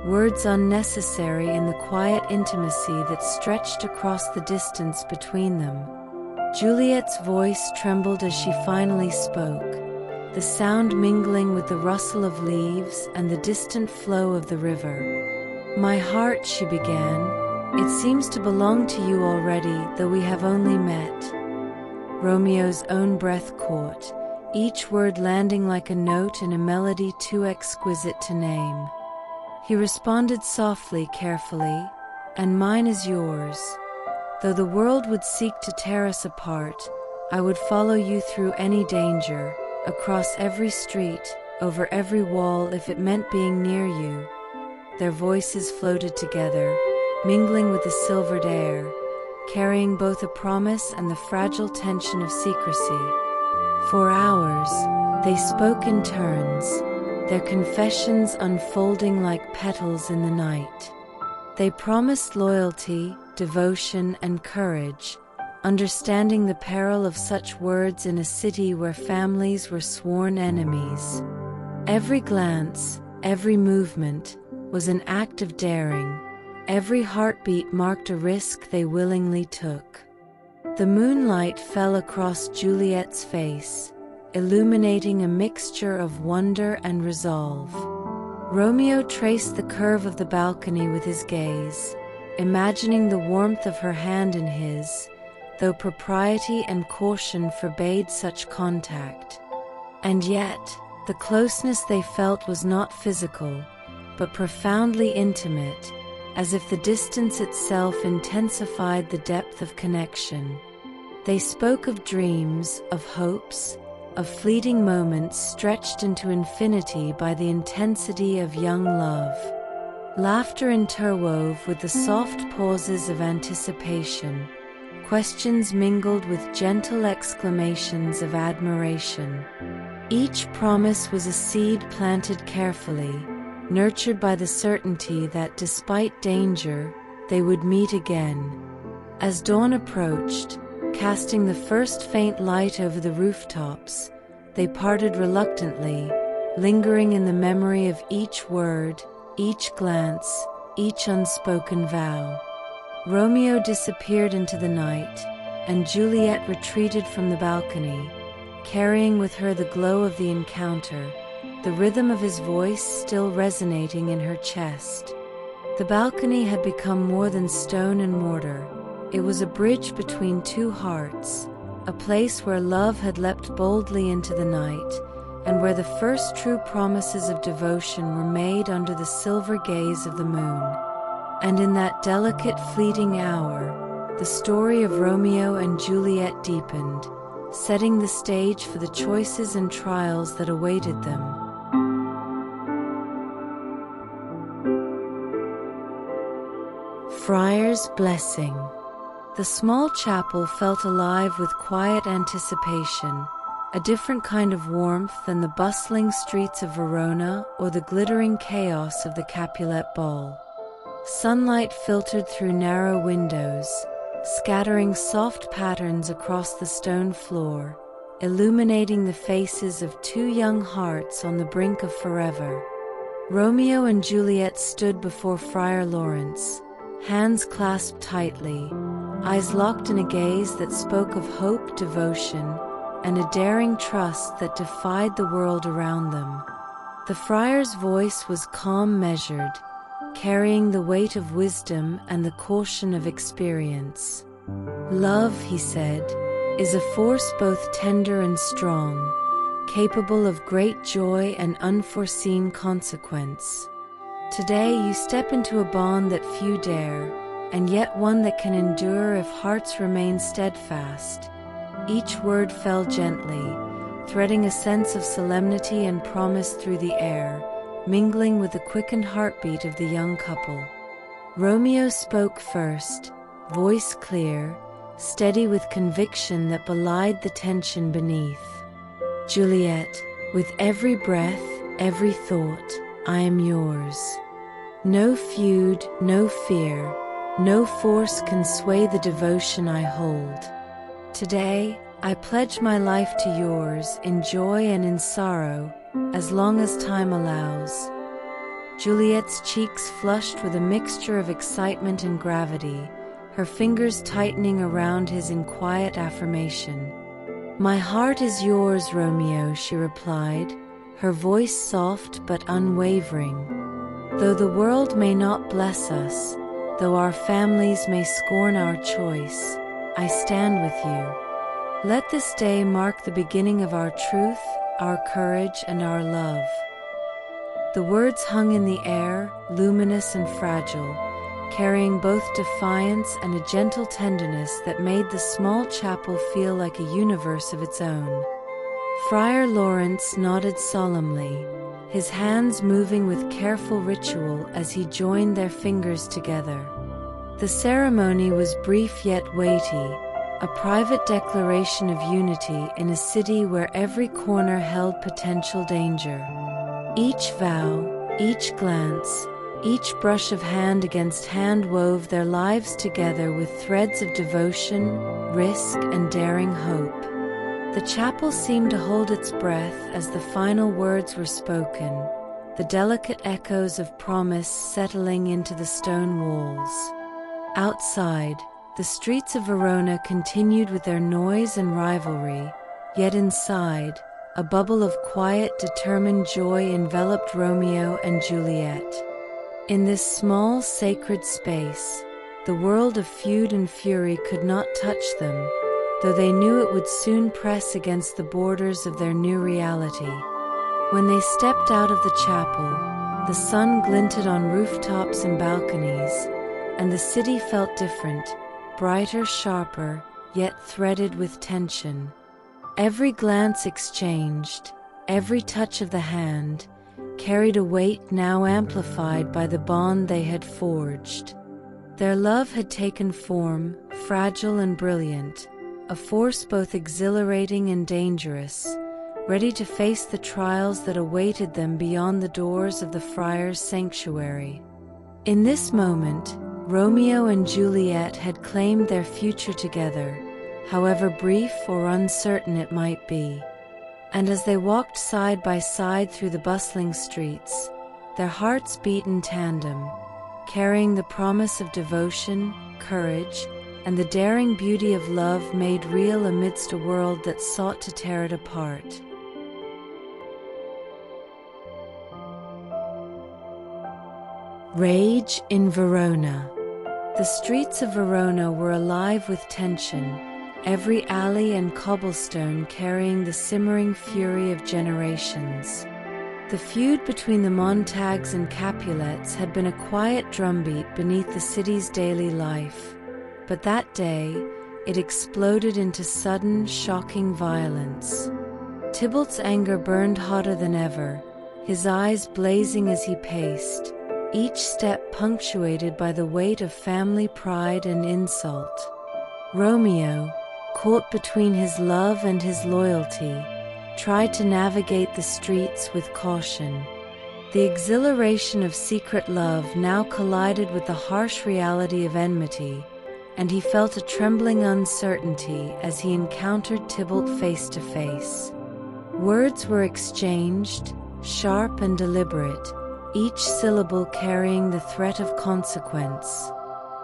words unnecessary in the quiet intimacy that stretched across the distance between them. Juliet's voice trembled as she finally spoke, the sound mingling with the rustle of leaves and the distant flow of the river. "My heart," she began, "it seems to belong to you already, though we have only met." Romeo's own breath caught, each word landing like a note in a melody too exquisite to name. He responded softly, carefully, "And mine is yours. Though the world would seek to tear us apart, I would follow you through any danger, across every street, over every wall if it meant being near you." Their voices floated together, mingling with the silvered air, carrying both a promise and the fragile tension of secrecy. For hours, they spoke in turns, their confessions unfolding like petals in the night. They promised loyalty, devotion, and courage, understanding the peril of such words in a city where families were sworn enemies. Every glance, every movement, was an act of daring. Every heartbeat marked a risk they willingly took. The moonlight fell across Juliet's face, illuminating a mixture of wonder and resolve. Romeo traced the curve of the balcony with his gaze, imagining the warmth of her hand in his, though propriety and caution forbade such contact. And yet, the closeness they felt was not physical, but profoundly intimate, as if the distance itself intensified the depth of connection. They spoke of dreams, of hopes, of fleeting moments stretched into infinity by the intensity of young love. Laughter interwove with the soft pauses of anticipation, questions mingled with gentle exclamations of admiration. Each promise was a seed planted carefully, nurtured by the certainty that despite danger, they would meet again. As dawn approached, casting the first faint light over the rooftops, they parted reluctantly, lingering in the memory of each word, each glance, each unspoken vow. Romeo disappeared into the night, and Juliet retreated from the balcony, carrying with her the glow of the encounter, the rhythm of his voice still resonating in her chest. The balcony had become more than stone and mortar. It was a bridge between two hearts, a place where love had leapt boldly into the night, and where the first true promises of devotion were made under the silver gaze of the moon. And in that delicate, fleeting hour, the story of Romeo and Juliet deepened, setting the stage for the choices and trials that awaited them. Friar's Blessing. The small chapel felt alive with quiet anticipation, a different kind of warmth than the bustling streets of Verona or the glittering chaos of the Capulet ball. Sunlight filtered through narrow windows, scattering soft patterns across the stone floor, illuminating the faces of two young hearts on the brink of forever. Romeo and Juliet stood before Friar Lawrence, hands clasped tightly, eyes locked in a gaze that spoke of hope, devotion, and a daring trust that defied the world around them. The friar's voice was calm, measured, carrying the weight of wisdom and the caution of experience. "Love," he said, is a force both tender and strong, capable of great joy and unforeseen consequence. Today you step into a bond that few dare, and yet one that can endure if hearts remain steadfast. Each word fell gently, threading a sense of solemnity and promise through the air, mingling with the quickened heartbeat of the young couple. Romeo spoke first, voice clear, steady with conviction that belied the tension beneath. "Juliet, with every breath, every thought, I am yours. No feud, no fear, no force can sway the devotion I hold. Today, I pledge my life to yours in joy and in sorrow, as long as time allows." Juliet's cheeks flushed with a mixture of excitement and gravity, her fingers tightening around his in quiet affirmation. "My heart is yours, Romeo," she replied, her voice soft but unwavering. "Though the world may not bless us, though our families may scorn our choice, I stand with you. Let this day mark the beginning of our truth, our courage, and our love." The words hung in the air, luminous and fragile, carrying both defiance and a gentle tenderness that made the small chapel feel like a universe of its own. Friar Lawrence nodded solemnly, his hands moving with careful ritual as he joined their fingers together. The ceremony was brief yet weighty, a private declaration of unity in a city where every corner held potential danger. Each vow, each glance, each brush of hand against hand wove their lives together with threads of devotion, risk, and daring hope. The chapel seemed to hold its breath as the final words were spoken, the delicate echoes of promise settling into the stone walls. Outside, the streets of Verona continued with their noise and rivalry, yet inside, a bubble of quiet, determined joy enveloped Romeo and Juliet. In this small, sacred space, the world of feud and fury could not touch them, though they knew it would soon press against the borders of their new reality. When they stepped out of the chapel, the sun glinted on rooftops and balconies, and the city felt different, brighter, sharper, yet threaded with tension. Every glance exchanged, every touch of the hand, carried a weight now amplified by the bond they had forged. Their love had taken form, fragile and brilliant, a force both exhilarating and dangerous, ready to face the trials that awaited them beyond the doors of the friar's sanctuary. In this moment, Romeo and Juliet had claimed their future together, however brief or uncertain it might be. And as they walked side by side through the bustling streets, their hearts beat in tandem, carrying the promise of devotion, courage, and the daring beauty of love made real amidst a world that sought to tear it apart. Rage in Verona. The streets of Verona were alive with tension, every alley and cobblestone carrying the simmering fury of generations. The feud between the Montagues and Capulets had been a quiet drumbeat beneath the city's daily life, but that day it exploded into sudden, shocking violence. Tybalt's anger burned hotter than ever, his eyes blazing as he paced, each step punctuated by the weight of family pride and insult. Romeo, caught between his love and his loyalty, tried to navigate the streets with caution. The exhilaration of secret love now collided with the harsh reality of enmity, and he felt a trembling uncertainty as he encountered Tybalt face to face. Words were exchanged, sharp and deliberate, each syllable carrying the threat of consequence.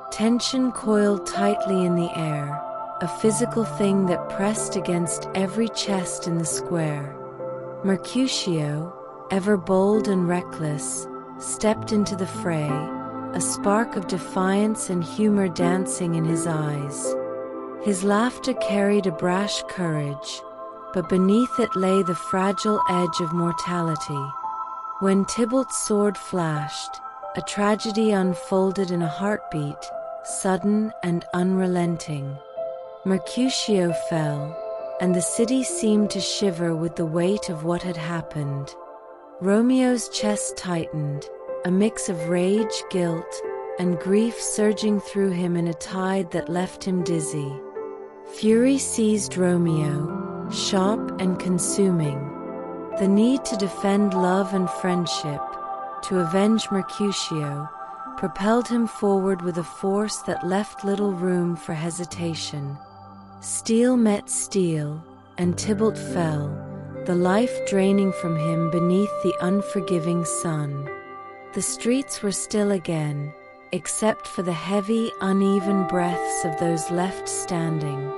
Tension coiled tightly in the air, a physical thing that pressed against every chest in the square. Mercutio, ever bold and reckless, stepped into the fray, a spark of defiance and humor dancing in his eyes. His laughter carried a brash courage, but beneath it lay the fragile edge of mortality. When Tybalt's sword flashed, a tragedy unfolded in a heartbeat, sudden and unrelenting. Mercutio fell, and the city seemed to shiver with the weight of what had happened. Romeo's chest tightened, a mix of rage, guilt, and grief surging through him in a tide that left him dizzy. Fury seized Romeo, sharp and consuming. The need to defend love and friendship, to avenge Mercutio, propelled him forward with a force that left little room for hesitation. Steel met steel, and Tybalt fell, the life draining from him beneath the unforgiving sun. The streets were still again, except for the heavy, uneven breaths of those left standing.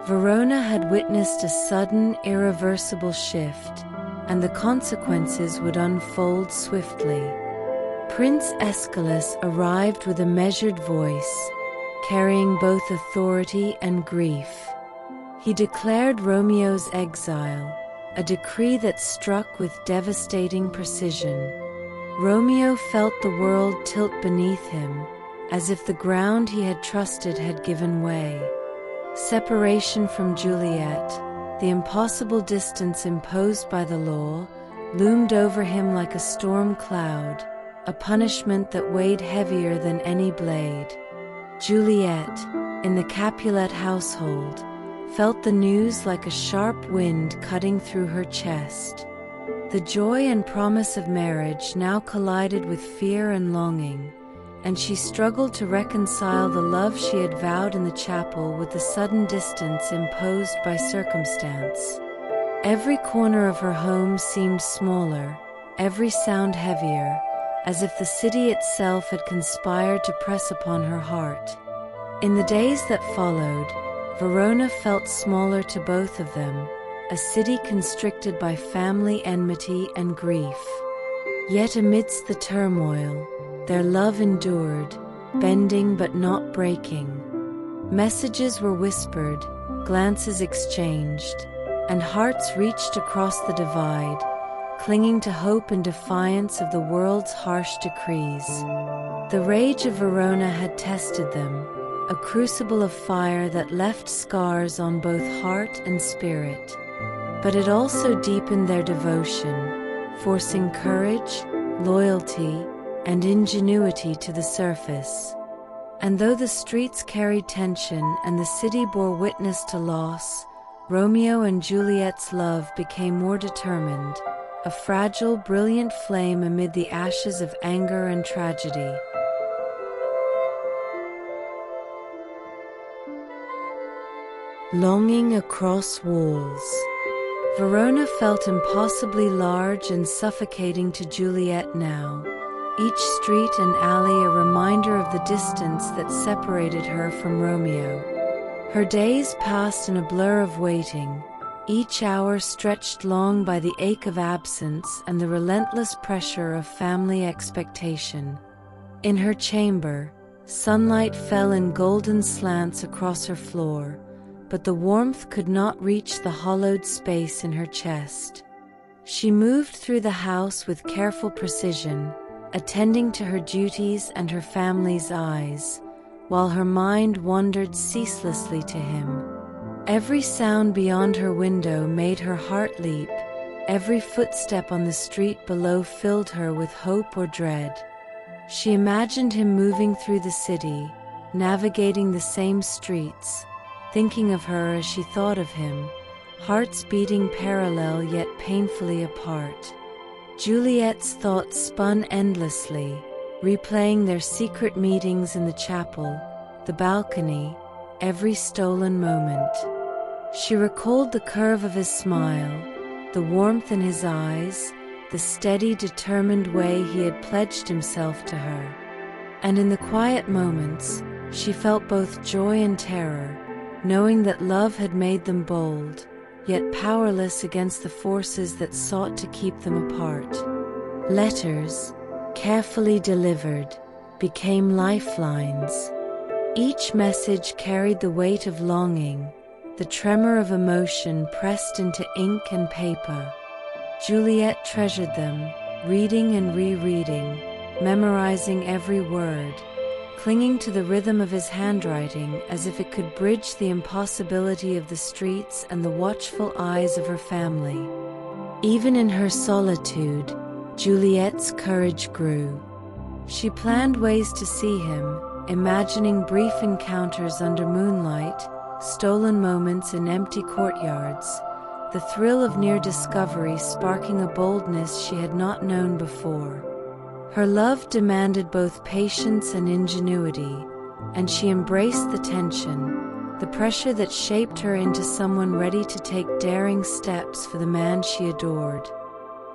Verona had witnessed a sudden, irreversible shift, and the consequences would unfold swiftly. Prince Aeschylus arrived with a measured voice, carrying both authority and grief. He declared Romeo's exile, a decree that struck with devastating precision. Romeo felt the world tilt beneath him, as if the ground he had trusted had given way. Separation from Juliet, the impossible distance imposed by the law, loomed over him like a storm cloud, a punishment that weighed heavier than any blade. Juliet, in the Capulet household, felt the news like a sharp wind cutting through her chest. The joy and promise of marriage now collided with fear and longing, and she struggled to reconcile the love she had vowed in the chapel with the sudden distance imposed by circumstance. Every corner of her home seemed smaller, every sound heavier, as if the city itself had conspired to press upon her heart. In the days that followed, Verona felt smaller to both of them, a city constricted by family enmity and grief. Yet amidst the turmoil, their love endured, bending but not breaking. Messages were whispered, glances exchanged, and hearts reached across the divide, clinging to hope in defiance of the world's harsh decrees. The rage of Verona had tested them, a crucible of fire that left scars on both heart and spirit. But it also deepened their devotion, forcing courage, loyalty, and ingenuity to the surface. And though the streets carried tension and the city bore witness to loss, Romeo and Juliet's love became more determined, a fragile, brilliant flame amid the ashes of anger and tragedy. Longing across walls. Verona felt impossibly large and suffocating to Juliet now, each street and alley a reminder of the distance that separated her from Romeo. Her days passed in a blur of waiting, each hour stretched long by the ache of absence and the relentless pressure of family expectation. In her chamber, sunlight fell in golden slants across her floor, but the warmth could not reach the hollowed space in her chest. She moved through the house with careful precision, attending to her duties and her family's eyes, while her mind wandered ceaselessly to him. Every sound beyond her window made her heart leap, every footstep on the street below filled her with hope or dread. She imagined him moving through the city, navigating the same streets, thinking of her as she thought of him, hearts beating parallel yet painfully apart. Juliet's thoughts spun endlessly, replaying their secret meetings in the chapel, the balcony, every stolen moment. She recalled the curve of his smile, the warmth in his eyes, the steady, determined way he had pledged himself to her. And in the quiet moments, she felt both joy and terror, knowing that love had made them bold, yet powerless against the forces that sought to keep them apart. Letters, carefully delivered, became lifelines. Each message carried the weight of longing, the tremor of emotion pressed into ink and paper. Juliet treasured them, reading and rereading, memorizing every word, clinging to the rhythm of his handwriting as if it could bridge the impossibility of the streets and the watchful eyes of her family. Even in her solitude, Juliet's courage grew. She planned ways to see him, imagining brief encounters under moonlight, stolen moments in empty courtyards, the thrill of near discovery sparking a boldness she had not known before. Her love demanded both patience and ingenuity, and she embraced the tension, the pressure that shaped her into someone ready to take daring steps for the man she adored.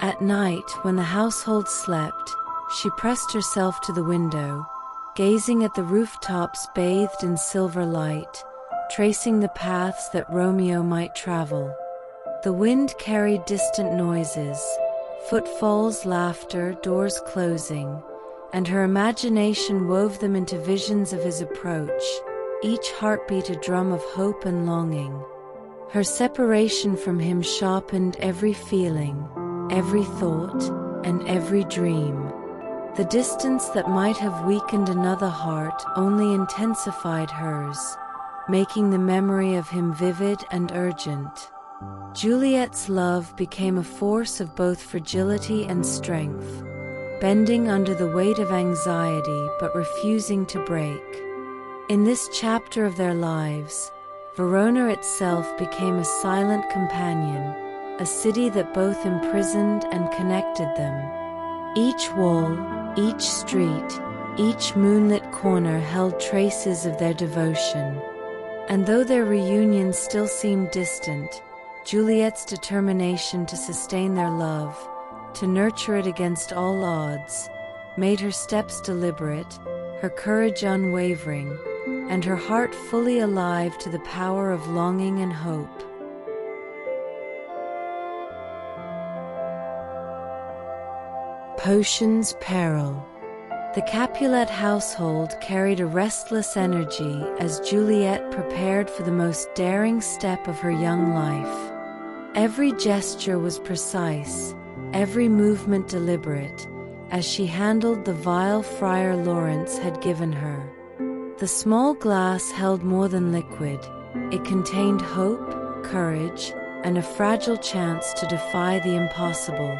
At night, when the household slept, she pressed herself to the window, gazing at the rooftops bathed in silver light, tracing the paths that Romeo might travel. The wind carried distant noises, footfalls, laughter, doors closing, and her imagination wove them into visions of his approach, each heartbeat a drum of hope and longing. Her separation from him sharpened every feeling, every thought, and every dream. The distance that might have weakened another heart only intensified hers, making the memory of him vivid and urgent. Juliet's love became a force of both fragility and strength, bending under the weight of anxiety but refusing to break. In this chapter of their lives, Verona itself became a silent companion, a city that both imprisoned and connected them. Each wall, each street, each moonlit corner held traces of their devotion. And though their reunion still seemed distant, Juliet's determination to sustain their love, to nurture it against all odds, made her steps deliberate, her courage unwavering, and her heart fully alive to the power of longing and hope. Potions Peril. The Capulet household carried a restless energy as Juliet prepared for the most daring step of her young life. Every gesture was precise, every movement deliberate, as she handled the vial Friar Lawrence had given her. The small glass held more than liquid. It contained hope, courage, and a fragile chance to defy the impossible.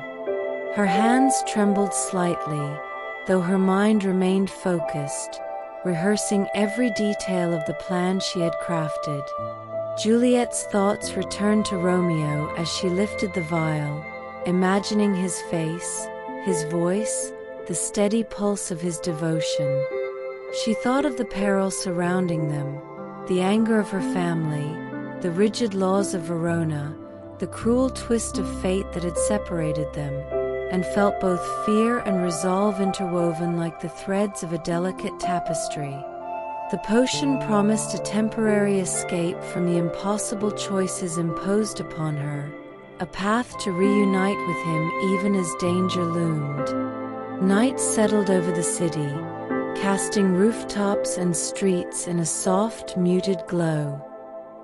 Her hands trembled slightly, though her mind remained focused, rehearsing every detail of the plan she had crafted. Juliet's thoughts returned to Romeo as she lifted the vial, imagining his face, his voice, the steady pulse of his devotion. She thought of the peril surrounding them, the anger of her family, the rigid laws of Verona, the cruel twist of fate that had separated them, and felt both fear and resolve interwoven like the threads of a delicate tapestry. The potion promised a temporary escape from the impossible choices imposed upon her, a path to reunite with him even as danger loomed. Night settled over the city, casting rooftops and streets in a soft, muted glow.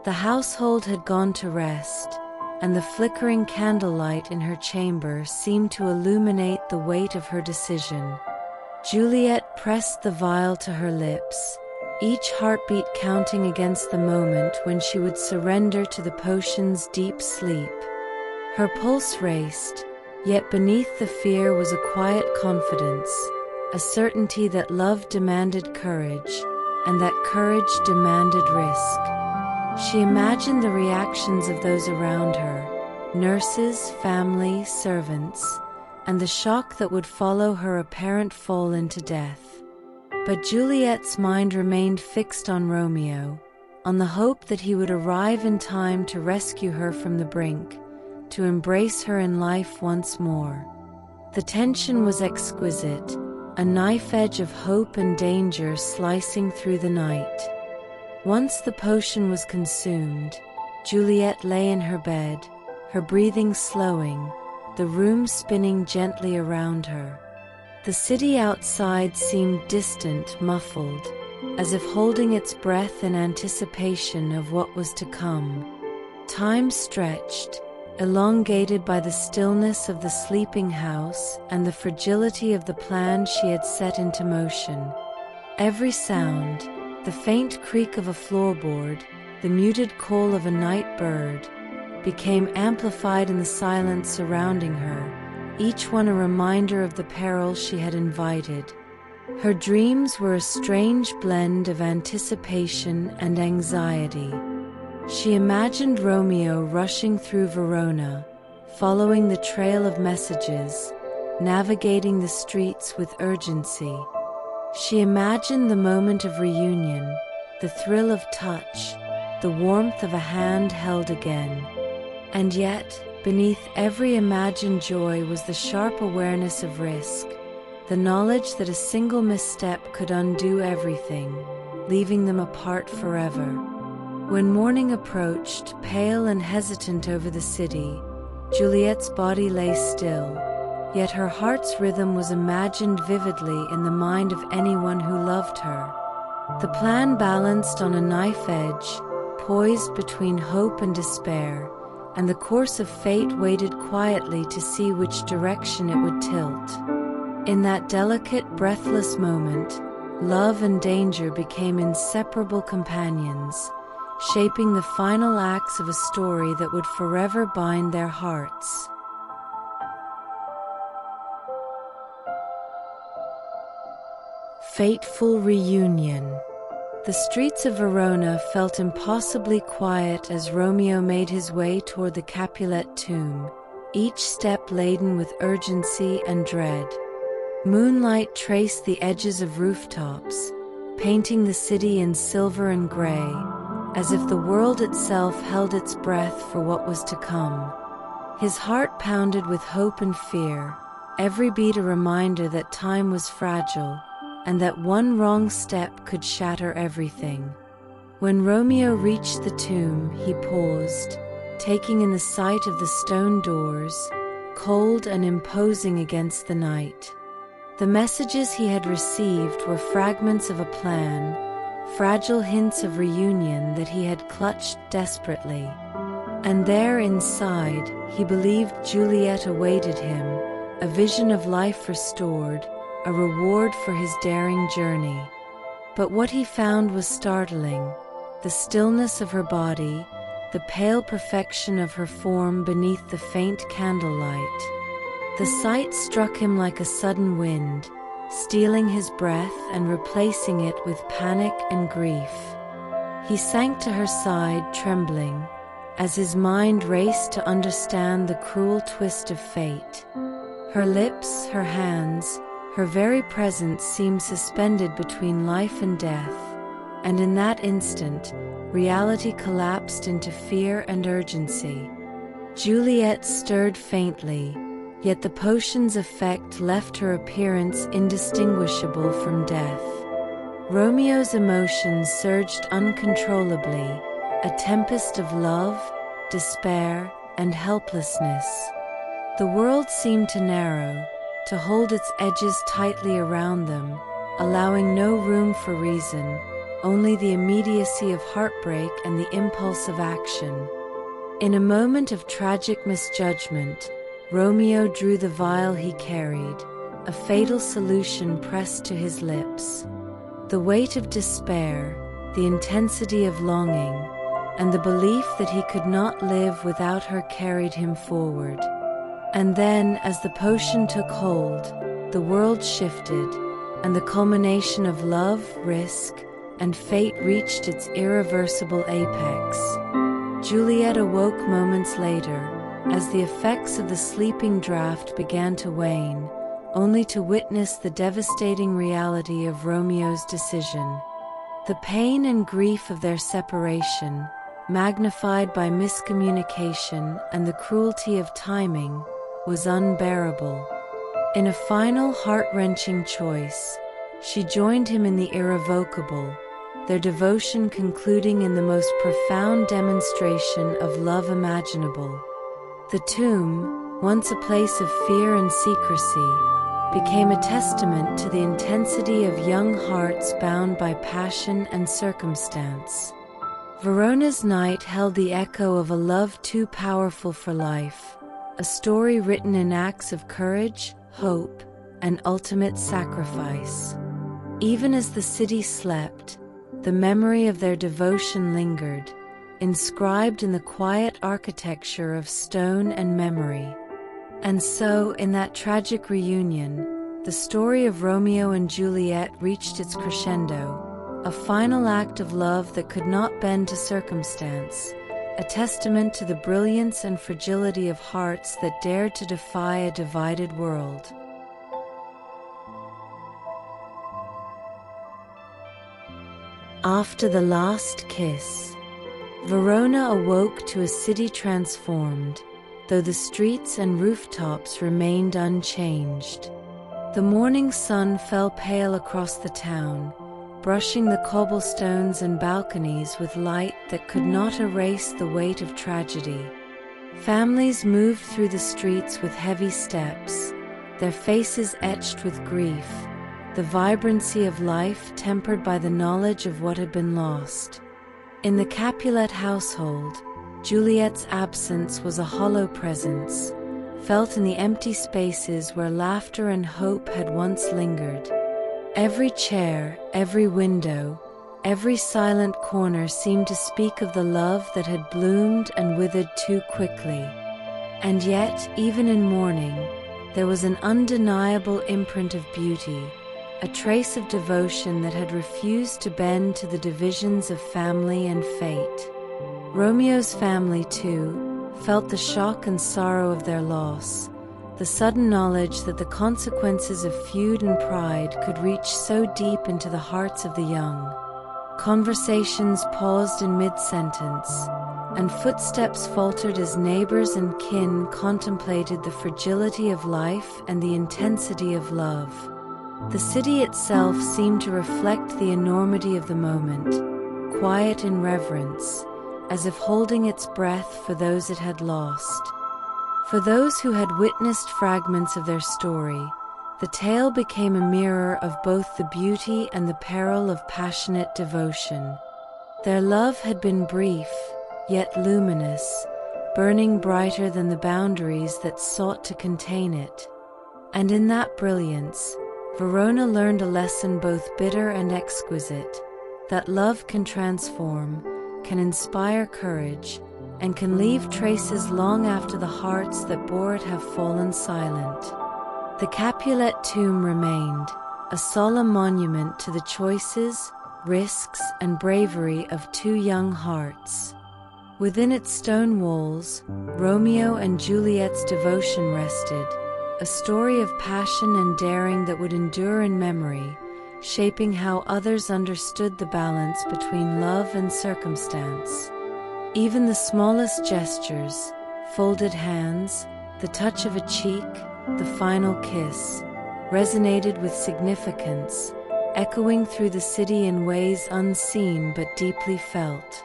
The household had gone to rest, and the flickering candlelight in her chamber seemed to illuminate the weight of her decision. Juliet pressed the vial to her lips, each heartbeat counting against the moment when she would surrender to the potion's deep sleep. Her pulse raced, yet beneath the fear was a quiet confidence, a certainty that love demanded courage, and that courage demanded risk. She imagined the reactions of those around her, nurses, family, servants, and the shock that would follow her apparent fall into death. But Juliet's mind remained fixed on Romeo, on the hope that he would arrive in time to rescue her from the brink, to embrace her in life once more. The tension was exquisite, a knife edge of hope and danger slicing through the night. Once the potion was consumed, Juliet lay in her bed, her breathing slowing, the room spinning gently around her. The city outside seemed distant, muffled, as if holding its breath in anticipation of what was to come. Time stretched, elongated by the stillness of the sleeping house and the fragility of the plan she had set into motion. Every sound, the faint creak of a floorboard, the muted call of a night bird, became amplified in the silence surrounding her, each one a reminder of the peril she had invited. Her dreams were a strange blend of anticipation and anxiety. She imagined Romeo rushing through Verona, following the trail of messages, navigating the streets with urgency. She imagined the moment of reunion, the thrill of touch, the warmth of a hand held again. And yet, beneath every imagined joy was the sharp awareness of risk, the knowledge that a single misstep could undo everything, leaving them apart forever. When morning approached, pale and hesitant over the city, Juliet's body lay still, yet her heart's rhythm was imagined vividly in the mind of anyone who loved her. The plan balanced on a knife edge, poised between hope and despair, and the course of fate waited quietly to see which direction it would tilt. In that delicate, breathless moment, love and danger became inseparable companions, shaping the final acts of a story that would forever bind their hearts. Fateful reunion. The streets of Verona felt impossibly quiet as Romeo made his way toward the Capulet tomb, each step laden with urgency and dread. Moonlight traced the edges of rooftops, painting the city in silver and gray, as if the world itself held its breath for what was to come. His heart pounded with hope and fear, every beat a reminder that time was fragile, and that one wrong step could shatter everything. When Romeo reached the tomb, he paused, taking in the sight of the stone doors, cold and imposing against the night. The messages he had received were fragments of a plan, fragile hints of reunion that he had clutched desperately. And there inside, he believed Juliet awaited him, a vision of life restored, a reward for his daring journey. But what he found was startling: the stillness of her body, the pale perfection of her form beneath the faint candlelight. The sight struck him like a sudden wind, stealing his breath and replacing it with panic and grief. He sank to her side, trembling, as his mind raced to understand the cruel twist of fate. Her lips, her hands, her very presence seemed suspended between life and death, and in that instant, reality collapsed into fear and urgency. Juliet stirred faintly, yet the potion's effect left her appearance indistinguishable from death. Romeo's emotions surged uncontrollably, a tempest of love, despair, and helplessness. The world seemed to narrow, to hold its edges tightly around them, allowing no room for reason, only the immediacy of heartbreak and the impulse of action. In a moment of tragic misjudgment, Romeo drew the vial he carried, a fatal solution pressed to his lips. The weight of despair, the intensity of longing, and the belief that he could not live without her carried him forward. And then, as the potion took hold, the world shifted, and the culmination of love, risk, and fate reached its irreversible apex. Juliet awoke moments later, as the effects of the sleeping draught began to wane, only to witness the devastating reality of Romeo's decision. The pain and grief of their separation, magnified by miscommunication and the cruelty of timing, was unbearable. In a final heart-wrenching choice, she joined him in the irrevocable, their devotion concluding in the most profound demonstration of love imaginable. The tomb, once a place of fear and secrecy, became a testament to the intensity of young hearts bound by passion and circumstance. Verona's night held the echo of a love too powerful for life, a story written in acts of courage, hope, and ultimate sacrifice. Even as the city slept, the memory of their devotion lingered, inscribed in the quiet architecture of stone and memory. And so, in that tragic reunion, the story of Romeo and Juliet reached its crescendo, a final act of love that could not bend to circumstance, a testament to the brilliance and fragility of hearts that dared to defy a divided world. After the last kiss, Verona awoke to a city transformed, though the streets and rooftops remained unchanged. The morning sun fell pale across the town, brushing the cobblestones and balconies with light that could not erase the weight of tragedy. Families moved through the streets with heavy steps, their faces etched with grief, the vibrancy of life tempered by the knowledge of what had been lost. In the Capulet household, Juliet's absence was a hollow presence, felt in the empty spaces where laughter and hope had once lingered. Every chair, every window, every silent corner seemed to speak of the love that had bloomed and withered too quickly. And yet, even in mourning, there was an undeniable imprint of beauty, a trace of devotion that had refused to bend to the divisions of family and fate. Romeo's family, too, felt the shock and sorrow of their loss, the sudden knowledge that the consequences of feud and pride could reach so deep into the hearts of the young. Conversations paused in mid-sentence, and footsteps faltered as neighbors and kin contemplated the fragility of life and the intensity of love. The city itself seemed to reflect the enormity of the moment, quiet in reverence, as if holding its breath for those it had lost. For those who had witnessed fragments of their story, the tale became a mirror of both the beauty and the peril of passionate devotion. Their love had been brief, yet luminous, burning brighter than the boundaries that sought to contain it. And in that brilliance, Verona learned a lesson both bitter and exquisite, that love can transform, can inspire courage, and can leave traces long after the hearts that bore it have fallen silent. The Capulet tomb remained, a solemn monument to the choices, risks, and bravery of two young hearts. Within its stone walls, Romeo and Juliet's devotion rested, a story of passion and daring that would endure in memory, shaping how others understood the balance between love and circumstance. Even the smallest gestures, folded hands, the touch of a cheek, the final kiss, resonated with significance, echoing through the city in ways unseen but deeply felt.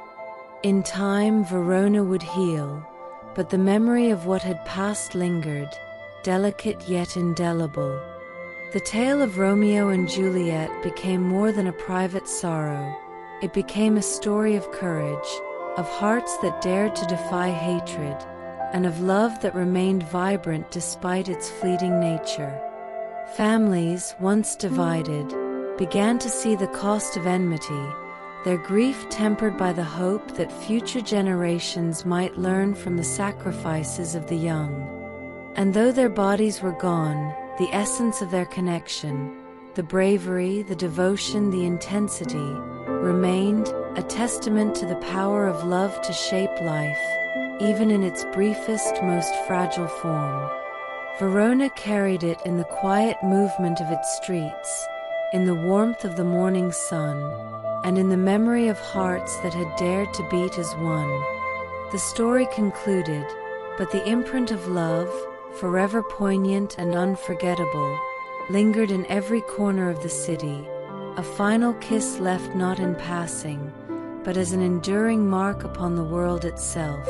In time, Verona would heal, but the memory of what had passed lingered, delicate yet indelible. The tale of Romeo and Juliet became more than a private sorrow. It became a story of courage, of hearts that dared to defy hatred, and of love that remained vibrant despite its fleeting nature. Families, once divided, began to see the cost of enmity, their grief tempered by the hope that future generations might learn from the sacrifices of the young. And though their bodies were gone, the essence of their connection, the bravery, the devotion, the intensity, remained, a testament to the power of love to shape life, even in its briefest, most fragile form. Verona carried it in the quiet movement of its streets, in the warmth of the morning sun, and in the memory of hearts that had dared to beat as one. The story concluded, but the imprint of love, forever poignant and unforgettable, lingered in every corner of the city, a final kiss left not in passing, but as an enduring mark upon the world itself.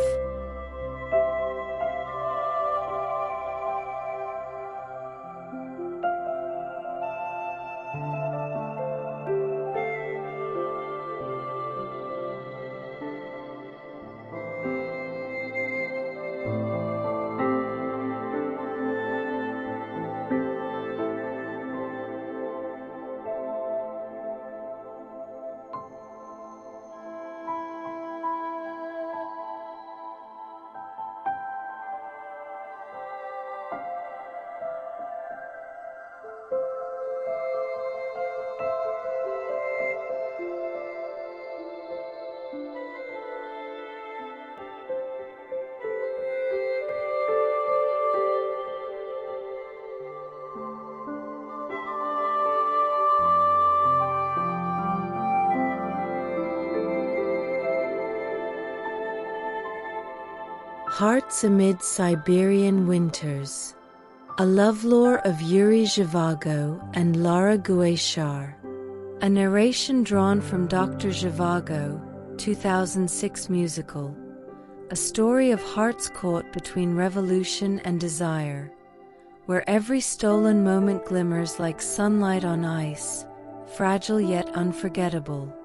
Hearts Amid Siberian Winters, a Lovelore of Yurii Zhivago and Lara Guishar. A narration drawn from Dr. Zhivago, 2006 musical. A story of hearts caught between revolution and desire, where every stolen moment glimmers like sunlight on ice, fragile yet unforgettable.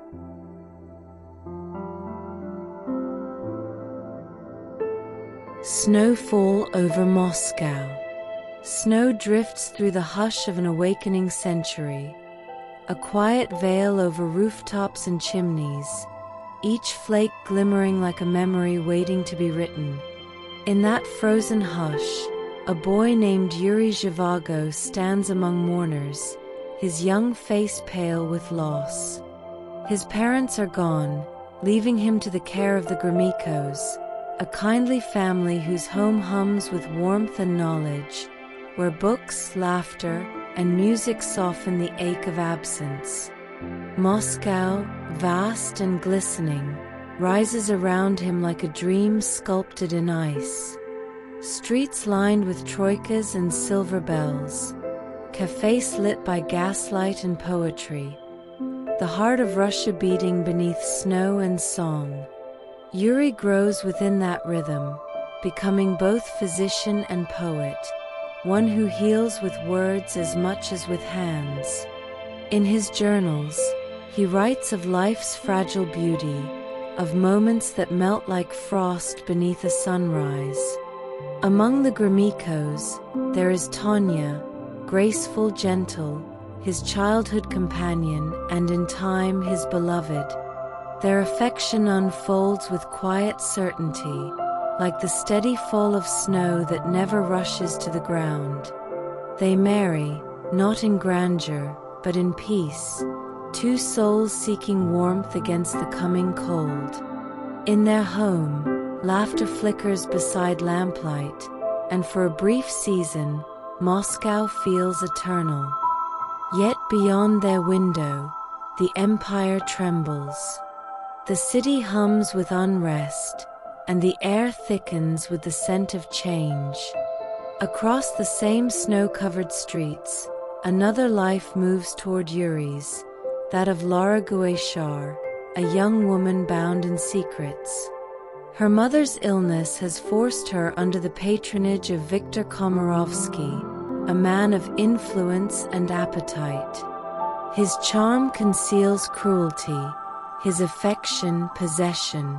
Snowfall over Moscow. Snow drifts through the hush of an awakening century, a quiet veil over rooftops and chimneys, each flake glimmering like a memory waiting to be written. In that frozen hush, a boy named Yurii Zhivago stands among mourners, his young face pale with loss. His parents are gone, leaving him to the care of the Gromykos, a kindly family whose home hums with warmth and knowledge, where books, laughter, and music soften the ache of absence. Moscow, vast and glistening, rises around him like a dream sculpted in ice. Streets lined with troikas and silver bells, cafes lit by gaslight and poetry, the heart of Russia beating beneath snow and song. Yurii grows within that rhythm, becoming both physician and poet, one who heals with words as much as with hands. In his journals, he writes of life's fragile beauty, of moments that melt like frost beneath a sunrise. Among the Gromykos, there is Tanya, graceful, gentle, his childhood companion and in time his beloved. Their affection unfolds with quiet certainty, like the steady fall of snow that never rushes to the ground. They marry, not in grandeur, but in peace, two souls seeking warmth against the coming cold. In their home, laughter flickers beside lamplight, and for a brief season, Moscow feels eternal. Yet beyond their window, the empire trembles. The city hums with unrest, and the air thickens with the scent of change. Across the same snow-covered streets, another life moves toward Yurii's, that of Lara Guishar, a young woman bound in secrets. Her mother's illness has forced her under the patronage of Viktor Komarovsky, a man of influence and appetite. His charm conceals cruelty, his affection possession.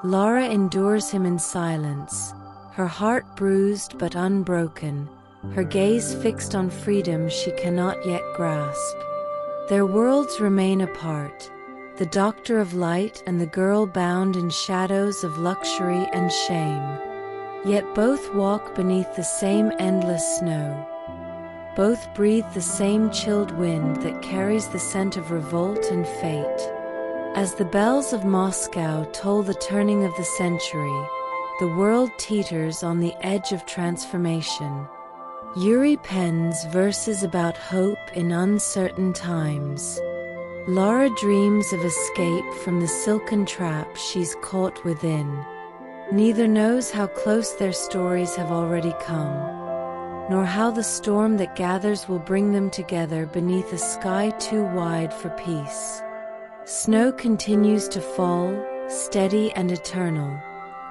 Lara endures him in silence, her heart bruised but unbroken, her gaze fixed on freedom she cannot yet grasp. Their worlds remain apart, the doctor of light and the girl bound in shadows of luxury and shame. Yet both walk beneath the same endless snow. Both breathe the same chilled wind that carries the scent of revolt and fate. As the bells of Moscow toll the turning of the century, the world teeters on the edge of transformation. Yurii pens verses about hope in uncertain times. Lara dreams of escape from the silken trap she's caught within. Neither knows how close their stories have already come, nor how the storm that gathers will bring them together beneath a sky too wide for peace. Snow continues to fall, steady and eternal,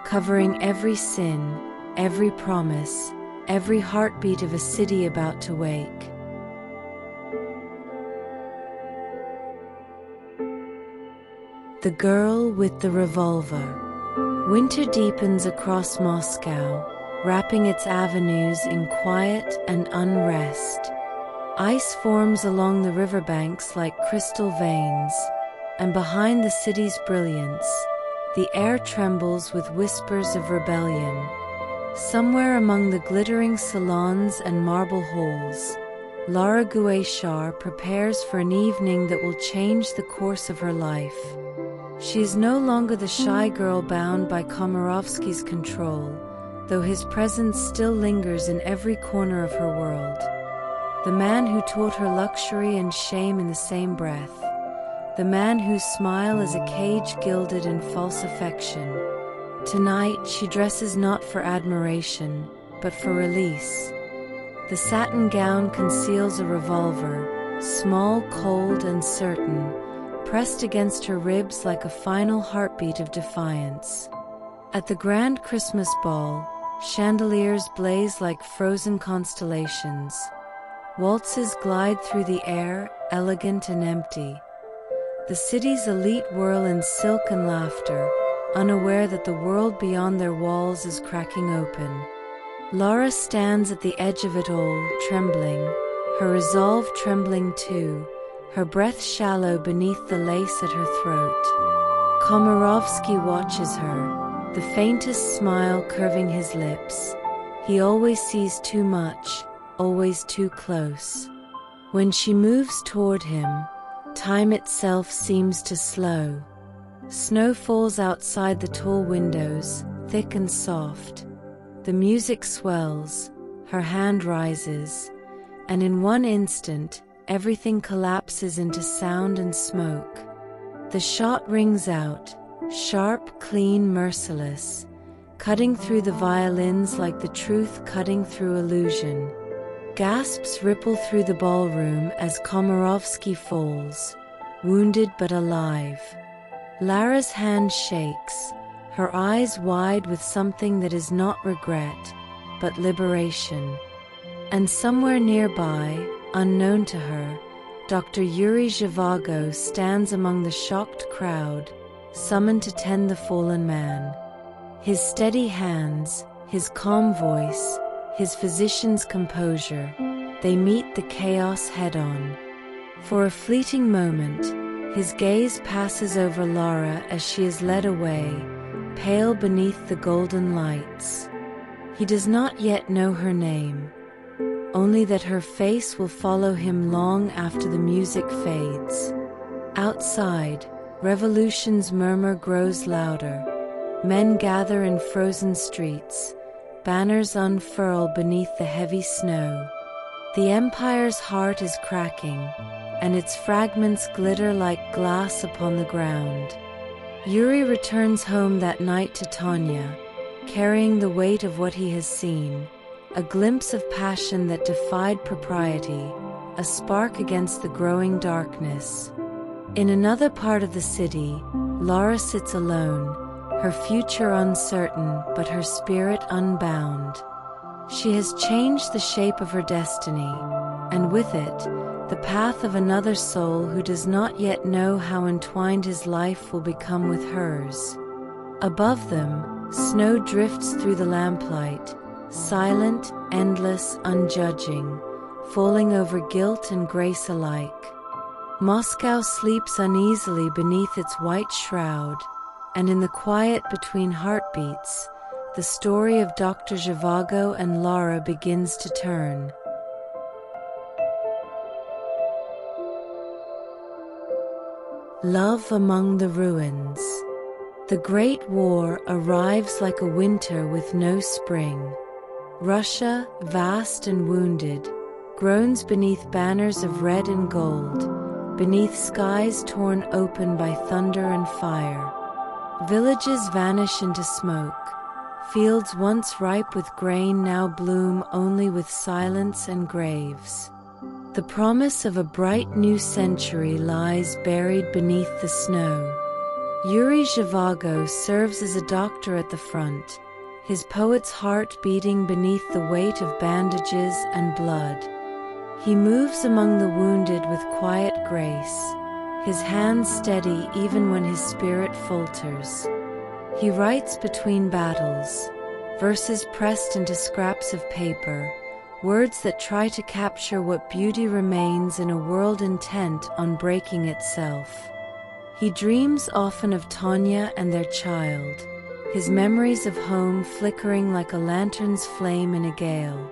covering every sin, every promise, every heartbeat of a city about to wake. The Girl with the Revolver. Winter deepens across Moscow, wrapping its avenues in quiet and unrest. Ice forms along the riverbanks like crystal veins, and behind the city's brilliance, the air trembles with whispers of rebellion. Somewhere among the glittering salons and marble halls, Lara Guishar prepares for an evening that will change the course of her life. She is no longer the shy girl bound by Komarovsky's control, though his presence still lingers in every corner of her world. The man who taught her luxury and shame in the same breath. The man whose smile is a cage gilded in false affection. Tonight she dresses not for admiration, but for release. The satin gown conceals a revolver, small, cold, and certain, pressed against her ribs like a final heartbeat of defiance. At the grand Christmas ball, chandeliers blaze like frozen constellations. Waltzes glide through the air, elegant and empty. The city's elite whirl in silk and laughter, unaware that the world beyond their walls is cracking open. Lara stands at the edge of it all, trembling, her resolve trembling too, her breath shallow beneath the lace at her throat. Komarovsky watches her, the faintest smile curving his lips. He always sees too much, always too close. When she moves toward him, time itself seems to slow. Snow falls outside the tall windows, thick and soft. The music swells, her hand rises, and in one instant, everything collapses into sound and smoke. The shot rings out, sharp, clean, merciless, cutting through the violins like the truth cutting through illusion. Gasps ripple through the ballroom as Komarovsky falls, wounded but alive. Lara's hand shakes, her eyes wide with something that is not regret, but liberation. And somewhere nearby, unknown to her, Dr. Yurii Zhivago stands among the shocked crowd, summoned to tend the fallen man. His steady hands, his calm voice, his physician's composure, they meet the chaos head-on. For a fleeting moment, his gaze passes over Lara as she is led away, pale beneath the golden lights. He does not yet know her name, only that her face will follow him long after the music fades. Outside, revolution's murmur grows louder. Men gather in frozen streets, banners unfurl beneath the heavy snow. The empire's heart is cracking, and its fragments glitter like glass upon the ground. Yurii returns home that night to Tanya, carrying the weight of what he has seen, a glimpse of passion that defied propriety, a spark against the growing darkness. In another part of the city, Lara sits alone, her future uncertain but her spirit unbound. She has changed the shape of her destiny, and with it, the path of another soul who does not yet know how entwined his life will become with hers. Above them, snow drifts through the lamplight, silent, endless, unjudging, falling over guilt and grace alike. Moscow sleeps uneasily beneath its white shroud, and in the quiet between heartbeats, the story of Dr. Zhivago and Lara begins to turn. Love among the ruins. The Great War arrives like a winter with no spring. Russia, vast and wounded, groans beneath banners of red and gold, beneath skies torn open by thunder and fire. Villages vanish into smoke. Fields once ripe with grain now bloom only with silence and graves. The promise of a bright new century lies buried beneath the snow. Yurii Zhivago serves as a doctor at the front, his poet's heart beating beneath the weight of bandages and blood. He moves among the wounded with quiet grace, his hands steady even when his spirit falters. He writes between battles, verses pressed into scraps of paper, words that try to capture what beauty remains in a world intent on breaking itself. He dreams often of Tanya and their child, his memories of home flickering like a lantern's flame in a gale.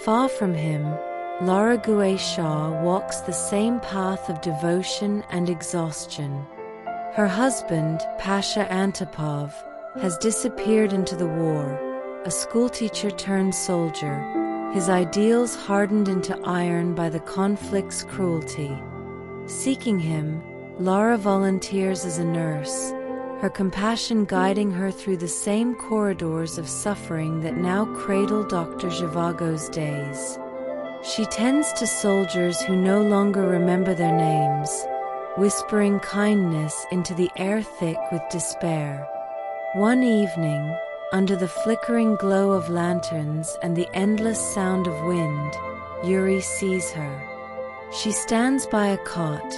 Far from him, Lara Guishar walks the same path of devotion and exhaustion. Her husband, Pasha Antipov, has disappeared into the war, a schoolteacher turned soldier, his ideals hardened into iron by the conflict's cruelty. Seeking him, Lara volunteers as a nurse, her compassion guiding her through the same corridors of suffering that now cradle Dr. Zhivago's days. She tends to soldiers who no longer remember their names, whispering kindness into the air thick with despair. One evening, under the flickering glow of lanterns and the endless sound of wind, Yurii sees her. She stands by a cot,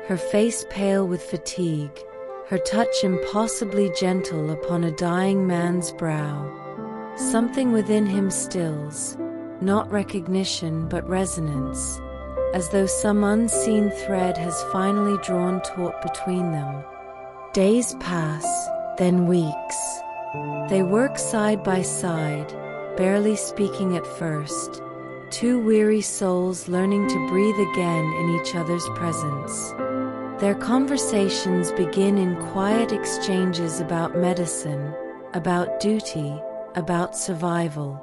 her face pale with fatigue, her touch impossibly gentle upon a dying man's brow. Something within him stills, not recognition but resonance, as though some unseen thread has finally drawn taut between them. Days pass, then weeks. They work side by side, barely speaking at first, two weary souls learning to breathe again in each other's presence. Their conversations begin in quiet exchanges about medicine, about duty, about survival.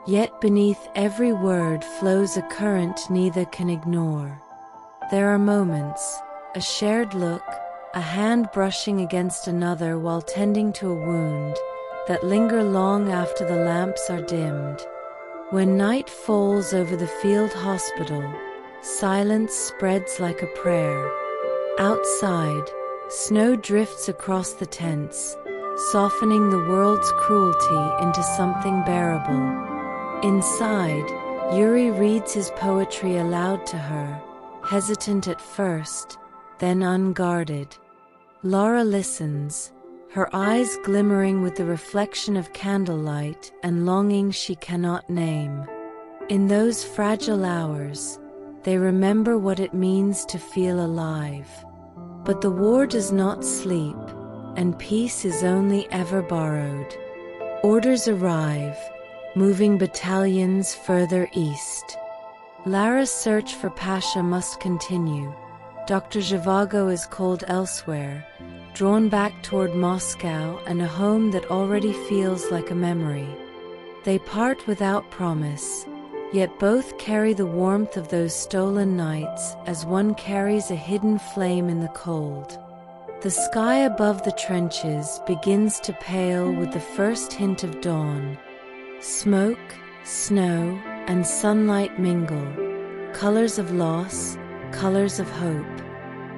Yet beneath every word flows a current neither can ignore. There are moments, a shared look, a hand brushing against another while tending to a wound, that linger long after the lamps are dimmed. When night falls over the field hospital, silence spreads like a prayer. Outside, snow drifts across the tents, softening the world's cruelty into something bearable. Inside, Yurii reads his poetry aloud to her, hesitant at first, then unguarded. Lara listens, her eyes glimmering with the reflection of candlelight and longing she cannot name. In those fragile hours, they remember what it means to feel alive. But the war does not sleep, and peace is only ever borrowed. Orders arrive, moving battalions further east. Lara's search for Pasha must continue. Dr. Zhivago is called elsewhere, drawn back toward Moscow and a home that already feels like a memory. They part without promise, yet both carry the warmth of those stolen nights as one carries a hidden flame in the cold. The sky above the trenches begins to pale with the first hint of dawn. Smoke, snow, and sunlight mingle, colors of loss, colors of hope.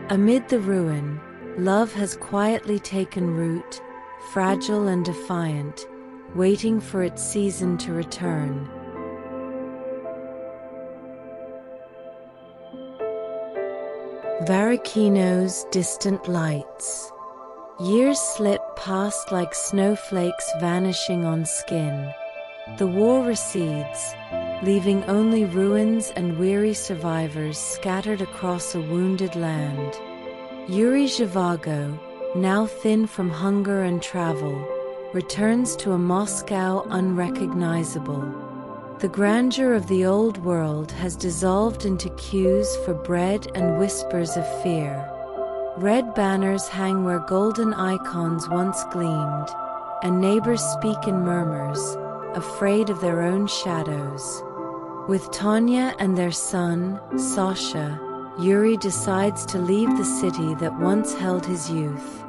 Amid the ruin, love has quietly taken root, fragile and defiant, waiting for its season to return. Varakino's distant lights. Years slip past like snowflakes vanishing on skin. The war recedes, leaving only ruins and weary survivors scattered across a wounded land. Yurii Zhivago, now thin from hunger and travel, returns to a Moscow unrecognizable. The grandeur of the old world has dissolved into queues for bread and whispers of fear. Red banners hang where golden icons once gleamed, and neighbors speak in murmurs, afraid of their own shadows. With Tanya and their son, Sasha, Yurii decides to leave the city that once held his youth.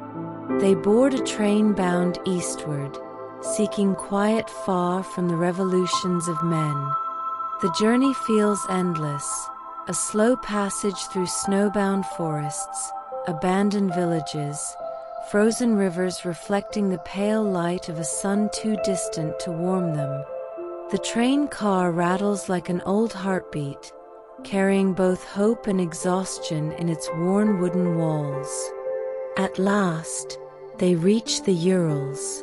They board a train bound eastward, seeking quiet far from the revolutions of men. The journey feels endless, a slow passage through snowbound forests, abandoned villages, frozen rivers reflecting the pale light of a sun too distant to warm them. The train car rattles like an old heartbeat, carrying both hope and exhaustion in its worn wooden walls. At last, they reach the Urals.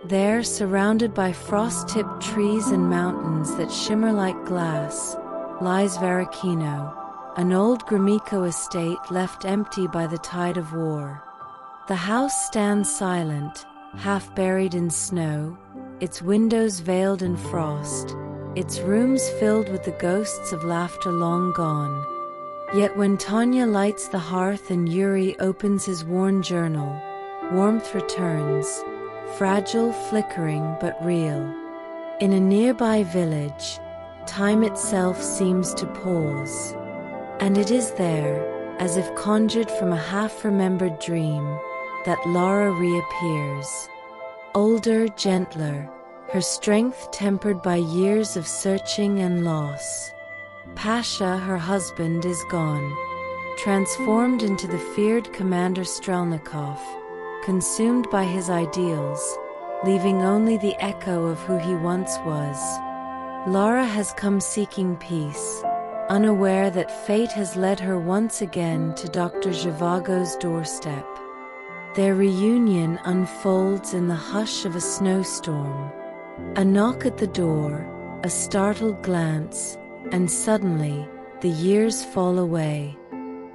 There, surrounded by frost-tipped trees and mountains that shimmer like glass, lies Varakino, an old Gromyko estate left empty by the tide of war. The house stands silent, half buried in snow, its windows veiled in frost, its rooms filled with the ghosts of laughter long gone. Yet when Tanya lights the hearth and Yurii opens his worn journal, warmth returns, fragile, flickering, but real. In a nearby village, time itself seems to pause. And it is there, as if conjured from a half-remembered dream, that Lara reappears. Older, gentler, her strength tempered by years of searching and loss. Pasha, her husband, is gone, transformed into the feared Commander Strelnikov, consumed by his ideals, leaving only the echo of who he once was. Lara has come seeking peace, unaware that fate has led her once again to Dr. Zhivago's doorstep. Their reunion unfolds in the hush of a snowstorm. A knock at the door, a startled glance, and suddenly, the years fall away.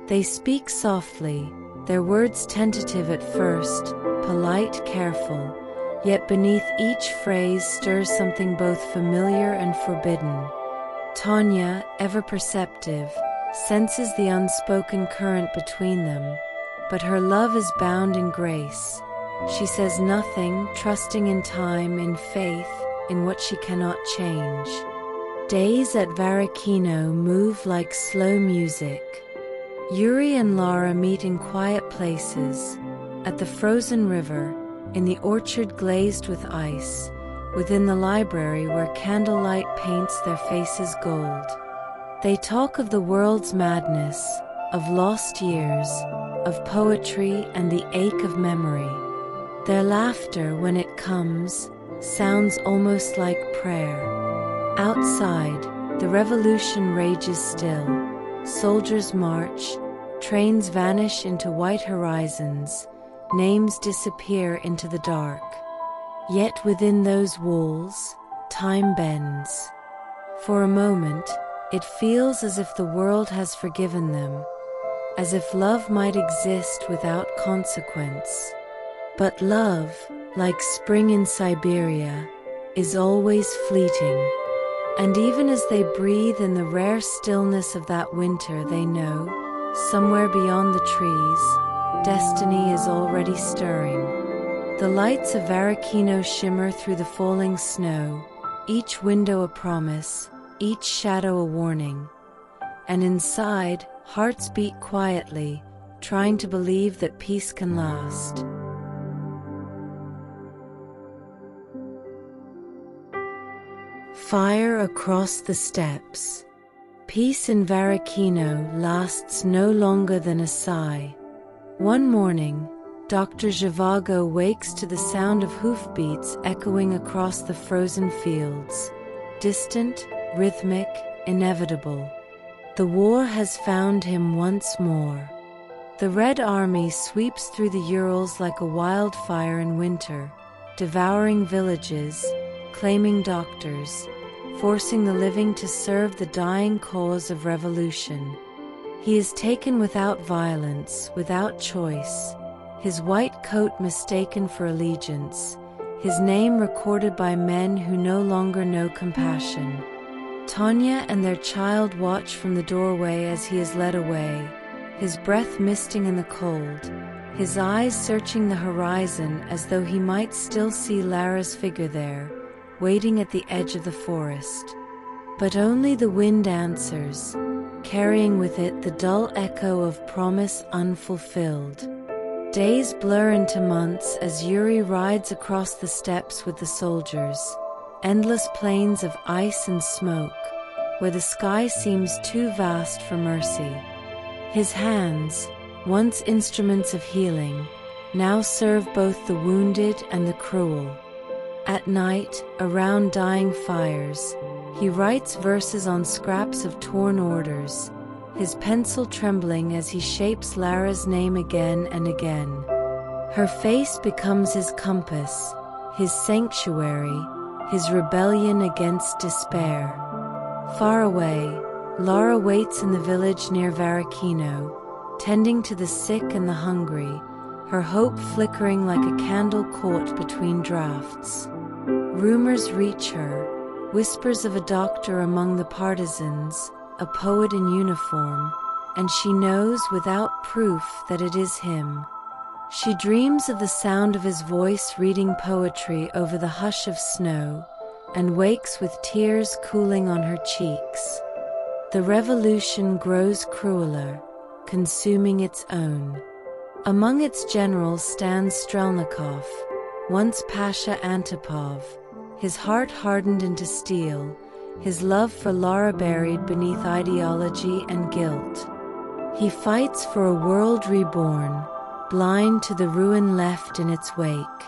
They speak softly, their words tentative at first, polite, careful, yet beneath each phrase stirs something both familiar and forbidden. Tanya, ever perceptive, senses the unspoken current between them, but her love is bound in grace. She says nothing, trusting in time, in faith, in what she cannot change. Days at Varakino move like slow music. Yurii and Lara meet in quiet places, at the frozen river, in the orchard glazed with ice, within the library where candlelight paints their faces gold. They talk of the world's madness, of lost years, of poetry and the ache of memory. Their laughter, when it comes, sounds almost like prayer. Outside, the revolution rages still. Soldiers march, trains vanish into white horizons, names disappear into the dark. Yet within those walls, time bends. For a moment, it feels as if the world has forgiven them, as if love might exist without consequence. But love, like spring in Siberia, is always fleeting. And even as they breathe in the rare stillness of that winter, they know, somewhere beyond the trees, destiny is already stirring. The lights of Varakino shimmer through the falling snow, each window a promise, each shadow a warning. And inside, hearts beat quietly, trying to believe that peace can last. Fire across the steppes. Peace in Varakino lasts no longer than a sigh. One morning, Dr. Zhivago wakes to the sound of hoofbeats echoing across the frozen fields. Distant, rhythmic, inevitable. The war has found him once more. The Red Army sweeps through the Urals like a wildfire in winter, devouring villages, claiming doctors, forcing the living to serve the dying cause of revolution. He is taken without violence, without choice, his white coat mistaken for allegiance, his name recorded by men who no longer know compassion. Tanya and their child watch from the doorway as he is led away, his breath misting in the cold, his eyes searching the horizon as though he might still see Lara's figure there, waiting at the edge of the forest. But only the wind answers, carrying with it the dull echo of promise unfulfilled. Days blur into months as Yurii rides across the steppes with the soldiers, endless plains of ice and smoke, where the sky seems too vast for mercy. His hands, once instruments of healing, now serve both the wounded and the cruel. At night, around dying fires, he writes verses on scraps of torn orders, his pencil trembling as he shapes Lara's name again and again. Her face becomes his compass, his sanctuary, his rebellion against despair. Far away, Lara waits in the village near Varakino, tending to the sick and the hungry, her hope flickering like a candle caught between drafts. Rumors reach her, whispers of a doctor among the partisans, a poet in uniform, and she knows without proof that it is him. She dreams of the sound of his voice reading poetry over the hush of snow, and wakes with tears cooling on her cheeks. The revolution grows crueler, consuming its own. Among its generals stands Strelnikov, once Pasha Antipov, his heart hardened into steel, his love for Lara buried beneath ideology and guilt. He fights for a world reborn, blind to the ruin left in its wake.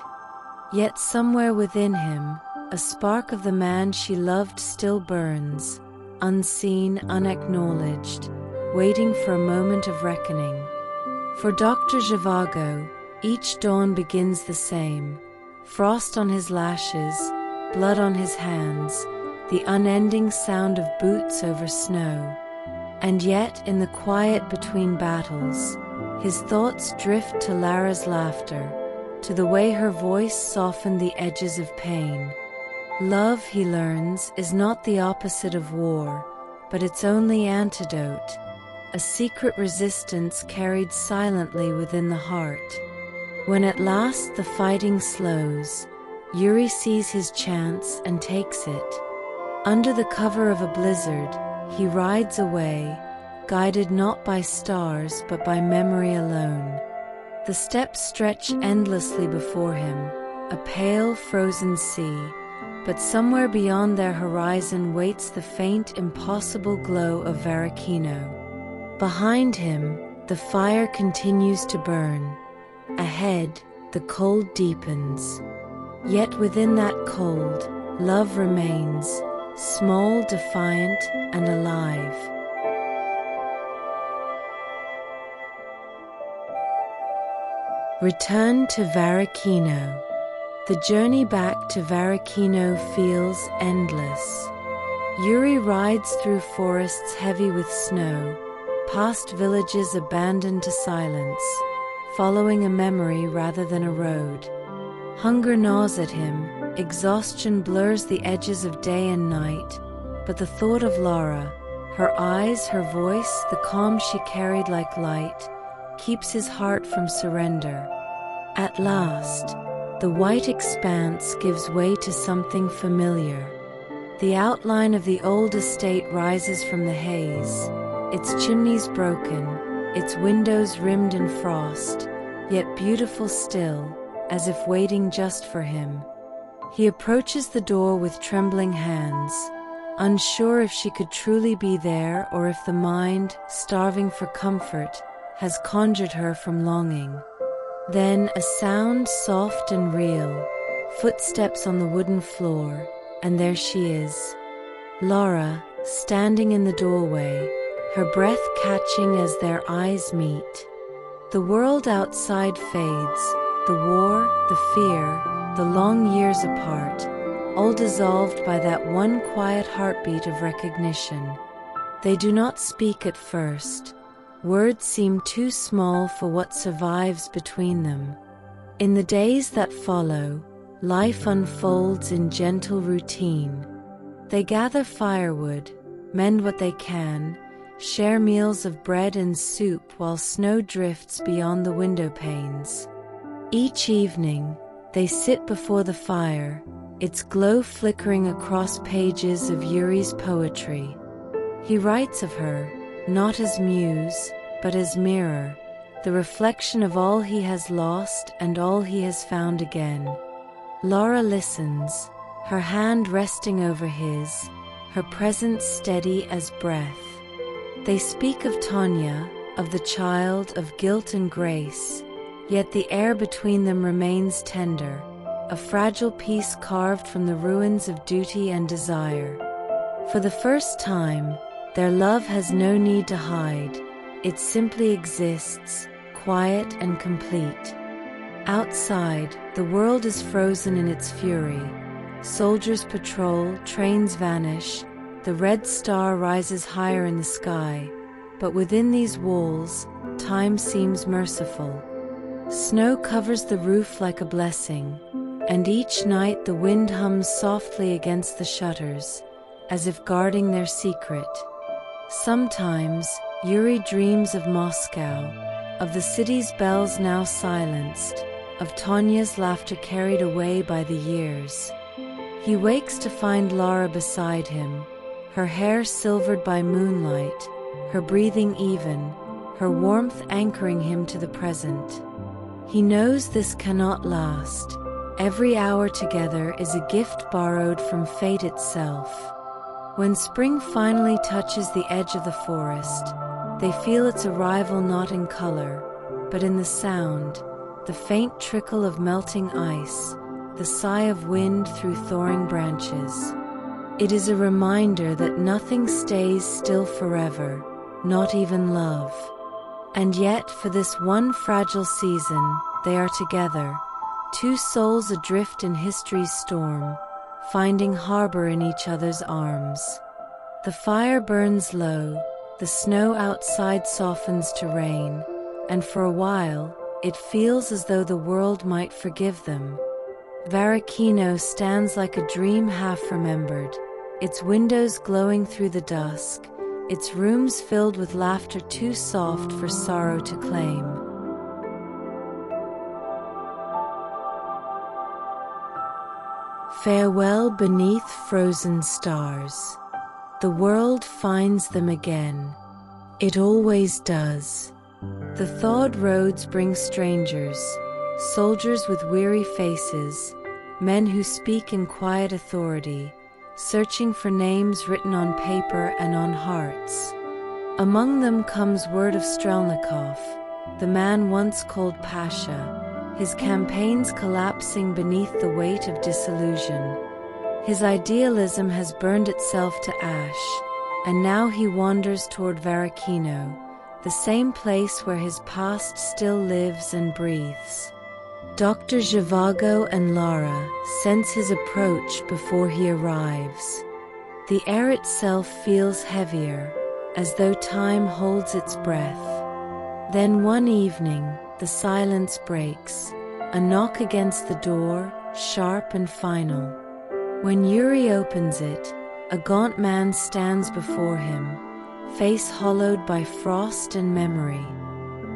Yet somewhere within him, a spark of the man she loved still burns, unseen, unacknowledged, waiting for a moment of reckoning. For Dr. Zhivago, each dawn begins the same, frost on his lashes, blood on his hands, the unending sound of boots over snow. And yet, in the quiet between battles, his thoughts drift to Lara's laughter, to the way her voice softened the edges of pain. Love, he learns, is not the opposite of war, but its only antidote, a secret resistance carried silently within the heart. When at last the fighting slows, Yurii sees his chance and takes it. Under the cover of a blizzard, he rides away, guided not by stars but by memory alone. The steppes stretch endlessly before him, a pale, frozen sea, but somewhere beyond their horizon waits the faint, impossible glow of Varakino. Behind him, the fire continues to burn. Ahead, the cold deepens. Yet within that cold, love remains, small, defiant, and alive. Return to Varakino. The journey back to Varakino feels endless. Yurii rides through forests heavy with snow, past villages abandoned to silence, following a memory rather than a road. Hunger gnaws at him, exhaustion blurs the edges of day and night, but the thought of Lara, her eyes, her voice, the calm she carried like light, keeps his heart from surrender. At last, the white expanse gives way to something familiar. The outline of the old estate rises from the haze, its chimneys broken, its windows rimmed in frost, yet beautiful still, as if waiting just for him. He approaches the door with trembling hands, unsure if she could truly be there or if the mind, starving for comfort, has conjured her from longing. Then a sound soft and real, footsteps on the wooden floor, and there she is. Lara, standing in the doorway, her breath catching as their eyes meet. The world outside fades, the war, the fear, the long years apart, all dissolved by that one quiet heartbeat of recognition. They do not speak at first. Words seem too small for what survives between them. In the days that follow, life unfolds in gentle routine. They gather firewood, mend what they can, share meals of bread and soup while snow drifts beyond the window panes. Each evening, they sit before the fire, its glow flickering across pages of Yurii's poetry. He writes of her, not as muse, but as mirror, the reflection of all he has lost and all he has found again. Lara listens, her hand resting over his, her presence steady as breath. They speak of Tanya, of the child, of guilt and grace, yet the air between them remains tender, a fragile piece carved from the ruins of duty and desire. For the first time, their love has no need to hide. It simply exists, quiet and complete. Outside, the world is frozen in its fury. Soldiers patrol, trains vanish, the red star rises higher in the sky. But within these walls, time seems merciful. Snow covers the roof like a blessing, and each night the wind hums softly against the shutters, as if guarding their secret. Sometimes, Yurii dreams of Moscow, of the city's bells now silenced, of Tanya's laughter carried away by the years. He wakes to find Lara beside him, her hair silvered by moonlight, her breathing even, her warmth anchoring him to the present. He knows this cannot last. Every hour together is a gift borrowed from fate itself. When spring finally touches the edge of the forest, they feel its arrival not in color, but in the sound, the faint trickle of melting ice, the sigh of wind through thawing branches. It is a reminder that nothing stays still forever, not even love. And yet, for this one fragile season, they are together, two souls adrift in history's storm, finding harbor in each other's arms. The fire burns low, the snow outside softens to rain, and for a while, it feels as though the world might forgive them. Varricino stands like a dream half-remembered, its windows glowing through the dusk, its rooms filled with laughter too soft for sorrow to claim. Farewell beneath frozen stars. The world finds them again. It always does. The thawed roads bring strangers, soldiers with weary faces, men who speak in quiet authority, searching for names written on paper and on hearts. Among them comes word of Strelnikov, the man once called Pasha, his campaigns collapsing beneath the weight of disillusion. His idealism has burned itself to ash, and now he wanders toward Varricino, the same place where his past still lives and breathes. Dr. Zhivago and Lara sense his approach before he arrives. The air itself feels heavier, as though time holds its breath. Then one evening, the silence breaks, a knock against the door, sharp and final. When Yurii opens it, a gaunt man stands before him, face hollowed by frost and memory.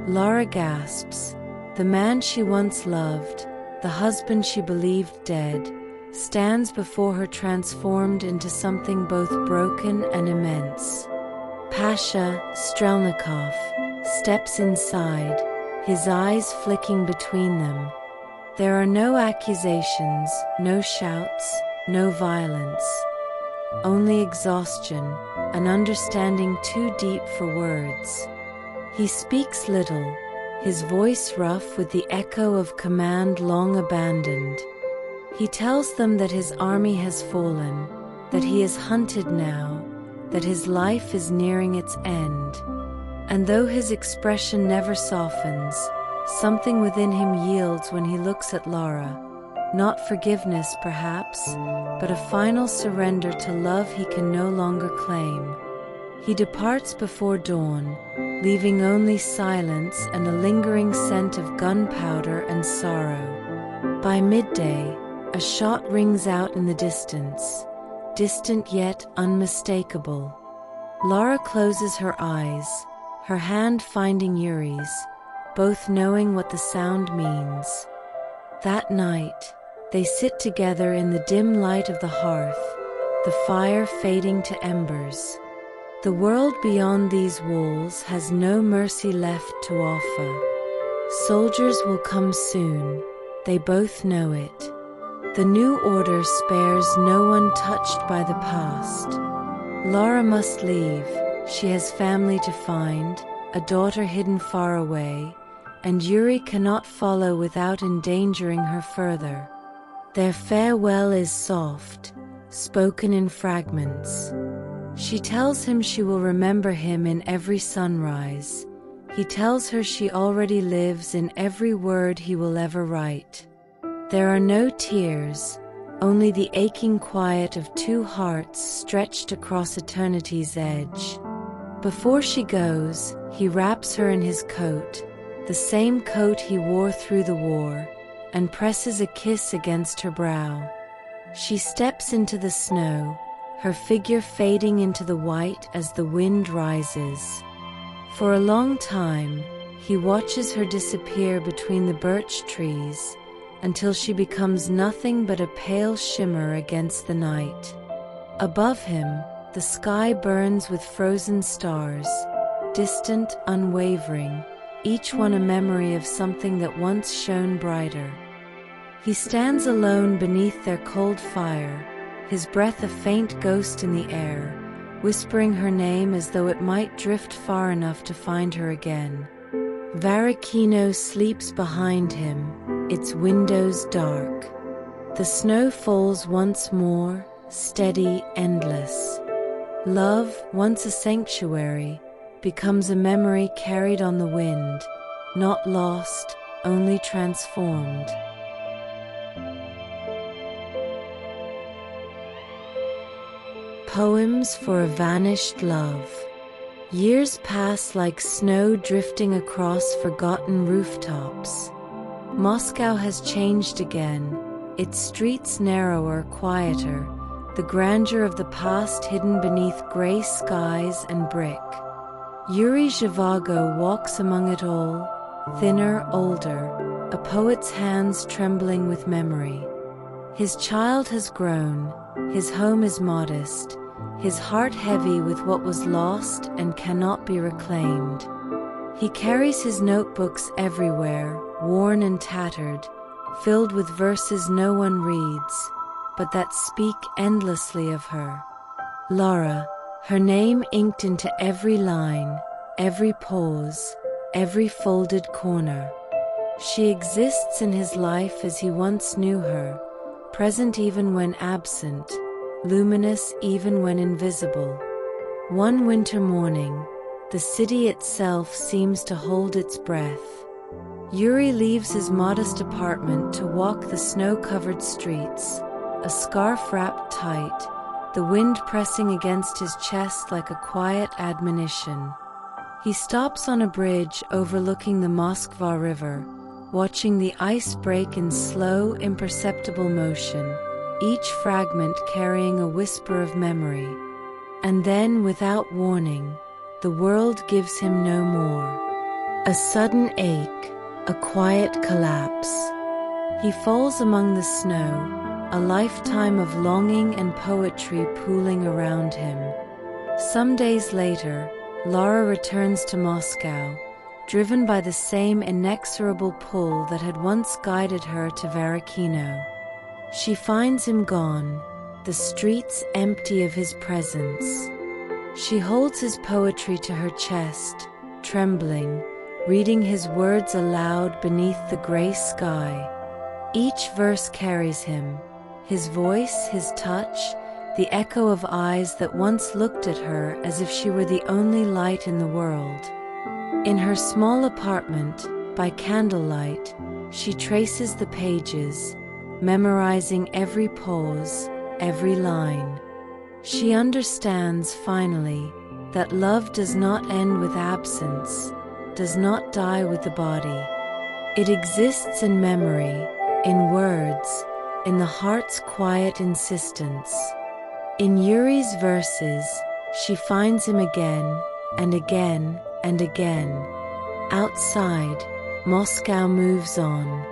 Lara gasps. The man she once loved, the husband she believed dead, stands before her transformed into something both broken and immense. Pasha Strelnikov steps inside, his eyes flicking between them. There are no accusations, no shouts, no violence. Only exhaustion, an understanding too deep for words. He speaks little, his voice rough with the echo of command long abandoned. He tells them that his army has fallen, that he is hunted now, that his life is nearing its end. And though his expression never softens, something within him yields when he looks at Lara. Not forgiveness, perhaps, but a final surrender to love he can no longer claim. He departs before dawn, leaving only silence and a lingering scent of gunpowder and sorrow. By midday, a shot rings out in the distance, distant yet unmistakable. Lara closes her eyes, her hand finding Yuri's, both knowing what the sound means. That night, they sit together in the dim light of the hearth, the fire fading to embers. The world beyond these walls has no mercy left to offer. Soldiers will come soon, they both know it. The new order spares no one touched by the past. Lara must leave, she has family to find, a daughter hidden far away, and Yurii cannot follow without endangering her further. Their farewell is soft, spoken in fragments. She tells him she will remember him in every sunrise. He tells her she already lives in every word he will ever write. There are no tears, only the aching quiet of two hearts stretched across eternity's edge. Before she goes, he wraps her in his coat, the same coat he wore through the war, and presses a kiss against her brow. She steps into the snow, her figure fading into the white as the wind rises. For a long time, he watches her disappear between the birch trees until she becomes nothing but a pale shimmer against the night. Above him, the sky burns with frozen stars, distant, unwavering, each one a memory of something that once shone brighter. He stands alone beneath their cold fire, his breath a faint ghost in the air, whispering her name as though it might drift far enough to find her again. Varricino sleeps behind him, its windows dark. The snow falls once more, steady, endless. Love, once a sanctuary, becomes a memory carried on the wind, not lost, only transformed. Poems for a Vanished Love. Years pass like snow drifting across forgotten rooftops. Moscow has changed again, its streets narrower, quieter, the grandeur of the past hidden beneath gray skies and brick. Yurii Zhivago walks among it all, thinner, older, a poet's hands trembling with memory. His child has grown, his home is modest, his heart heavy with what was lost and cannot be reclaimed. He carries his notebooks everywhere, worn and tattered, filled with verses no one reads, but that speak endlessly of her. Lara, her name inked into every line, every pause, every folded corner. She exists in his life as he once knew her, present even when absent, luminous even when invisible. One winter morning, the city itself seems to hold its breath. Yurii leaves his modest apartment to walk the snow-covered streets, a scarf wrapped tight, the wind pressing against his chest like a quiet admonition. He stops on a bridge overlooking the Moskva River, watching the ice break in slow, imperceptible motion, each fragment carrying a whisper of memory. And then, without warning, the world gives him no more. A sudden ache, a quiet collapse. He falls among the snow, a lifetime of longing and poetry pooling around him. Some days later, Lara returns to Moscow, driven by the same inexorable pull that had once guided her to Varricino. She finds him gone, the streets empty of his presence. She holds his poetry to her chest, trembling, reading his words aloud beneath the gray sky. Each verse carries him, his voice, his touch, the echo of eyes that once looked at her as if she were the only light in the world. In her small apartment, by candlelight, she traces the pages, memorizing every pause, every line. She understands, finally, that love does not end with absence, does not die with the body. It exists in memory, in words, in the heart's quiet insistence. In Yurii's verses, she finds him again, and again, and again. Outside, Moscow moves on.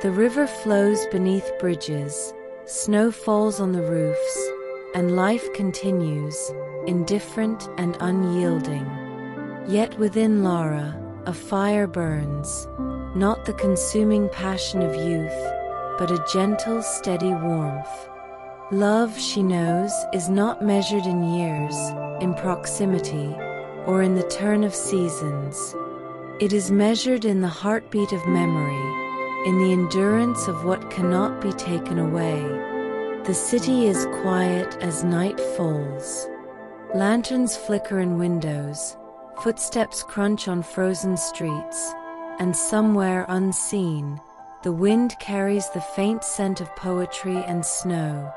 The river flows beneath bridges, snow falls on the roofs, and life continues, indifferent and unyielding. Yet within Lara, a fire burns, not the consuming passion of youth, but a gentle, steady warmth. Love, she knows, is not measured in years, in proximity, or in the turn of seasons. It is measured in the heartbeat of memory, in the endurance of what cannot be taken away. The city is quiet as night falls. Lanterns flicker in windows, footsteps crunch on frozen streets, and somewhere unseen, the wind carries the faint scent of poetry and snow.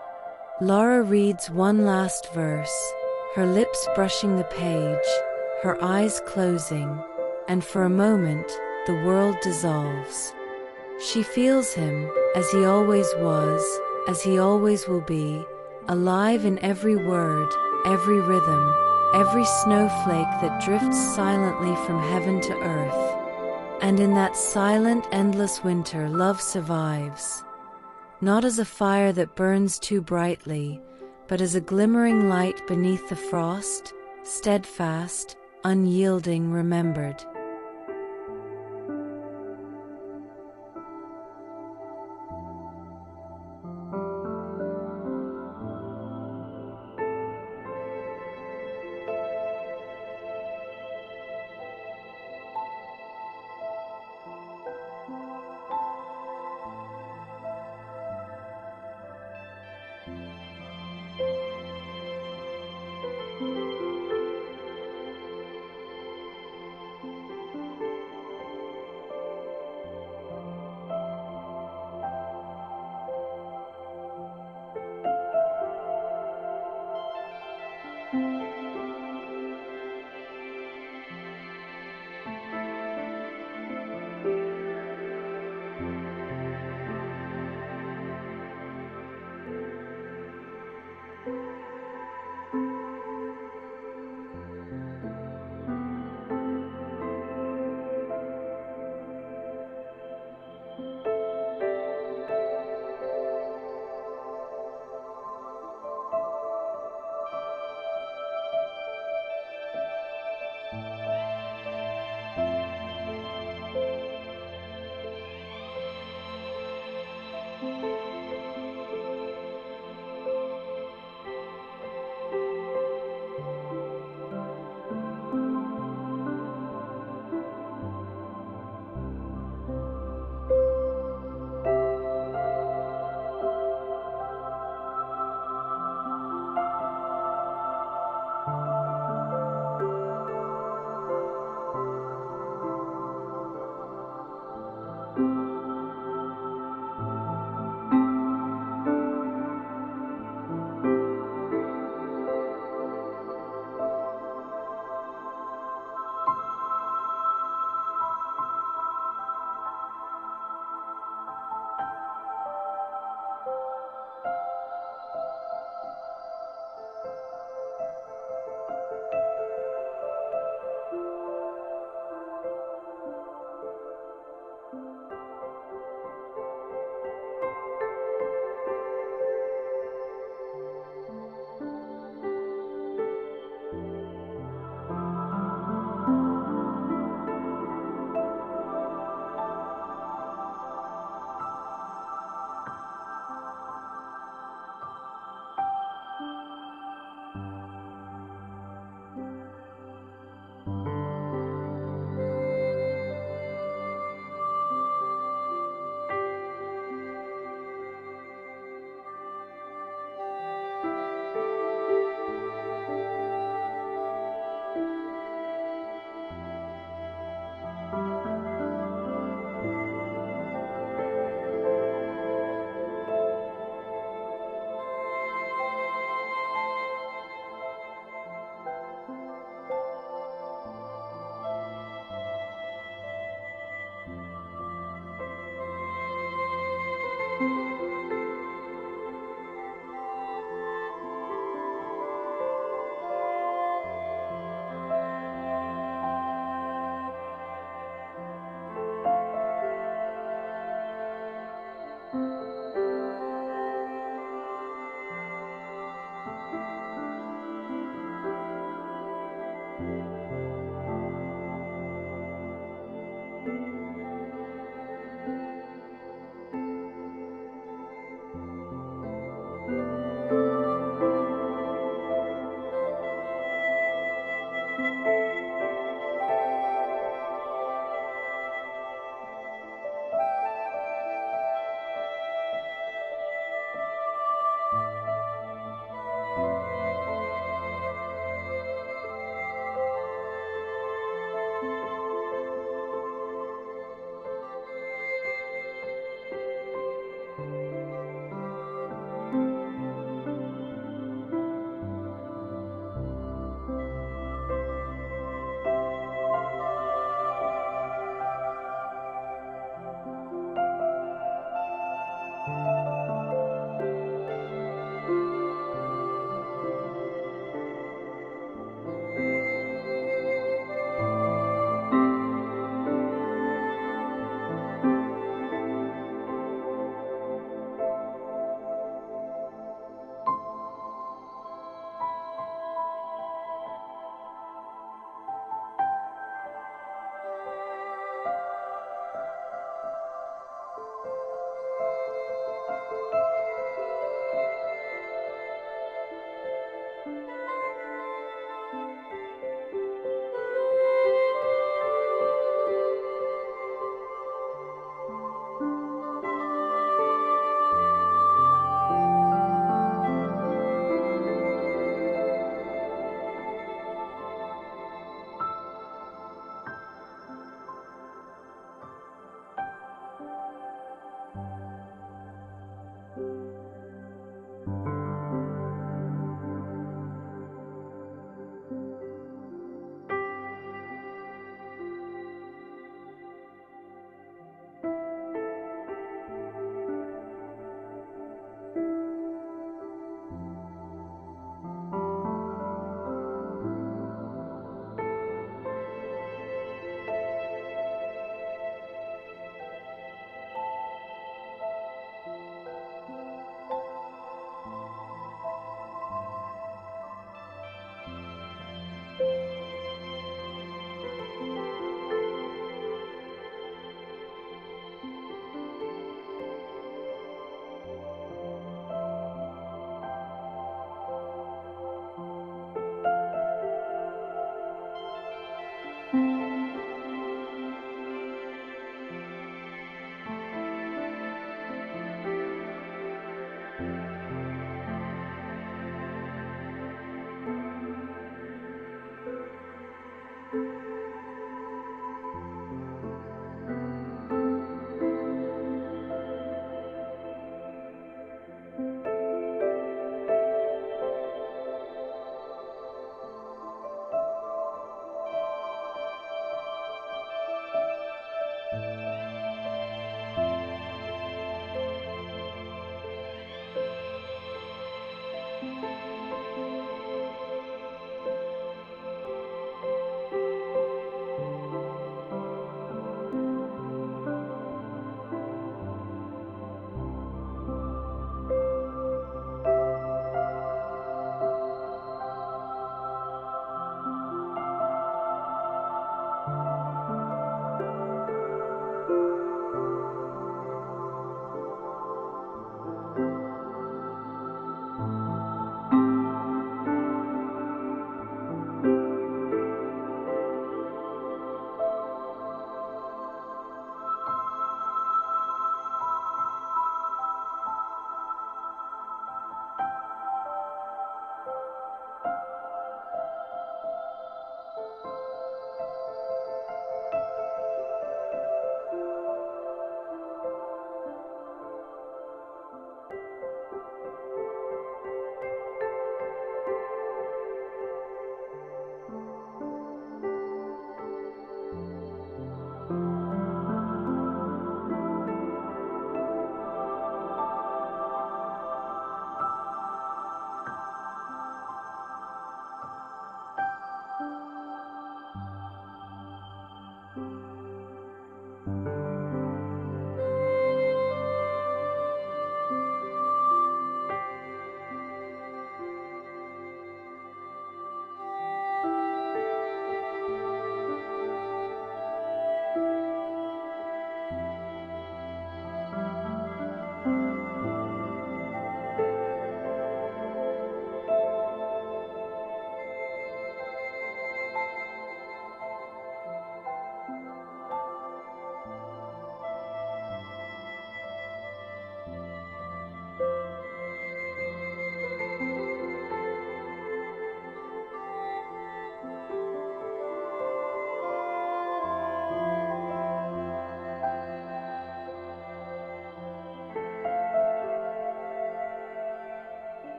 Lara reads one last verse, her lips brushing the page, her eyes closing, and for a moment, the world dissolves. She feels him, as he always was, as he always will be, alive in every word, every rhythm, every snowflake that drifts silently from heaven to earth. And in that silent, endless winter, love survives. Not as a fire that burns too brightly, but as a glimmering light beneath the frost, steadfast, unyielding, remembered.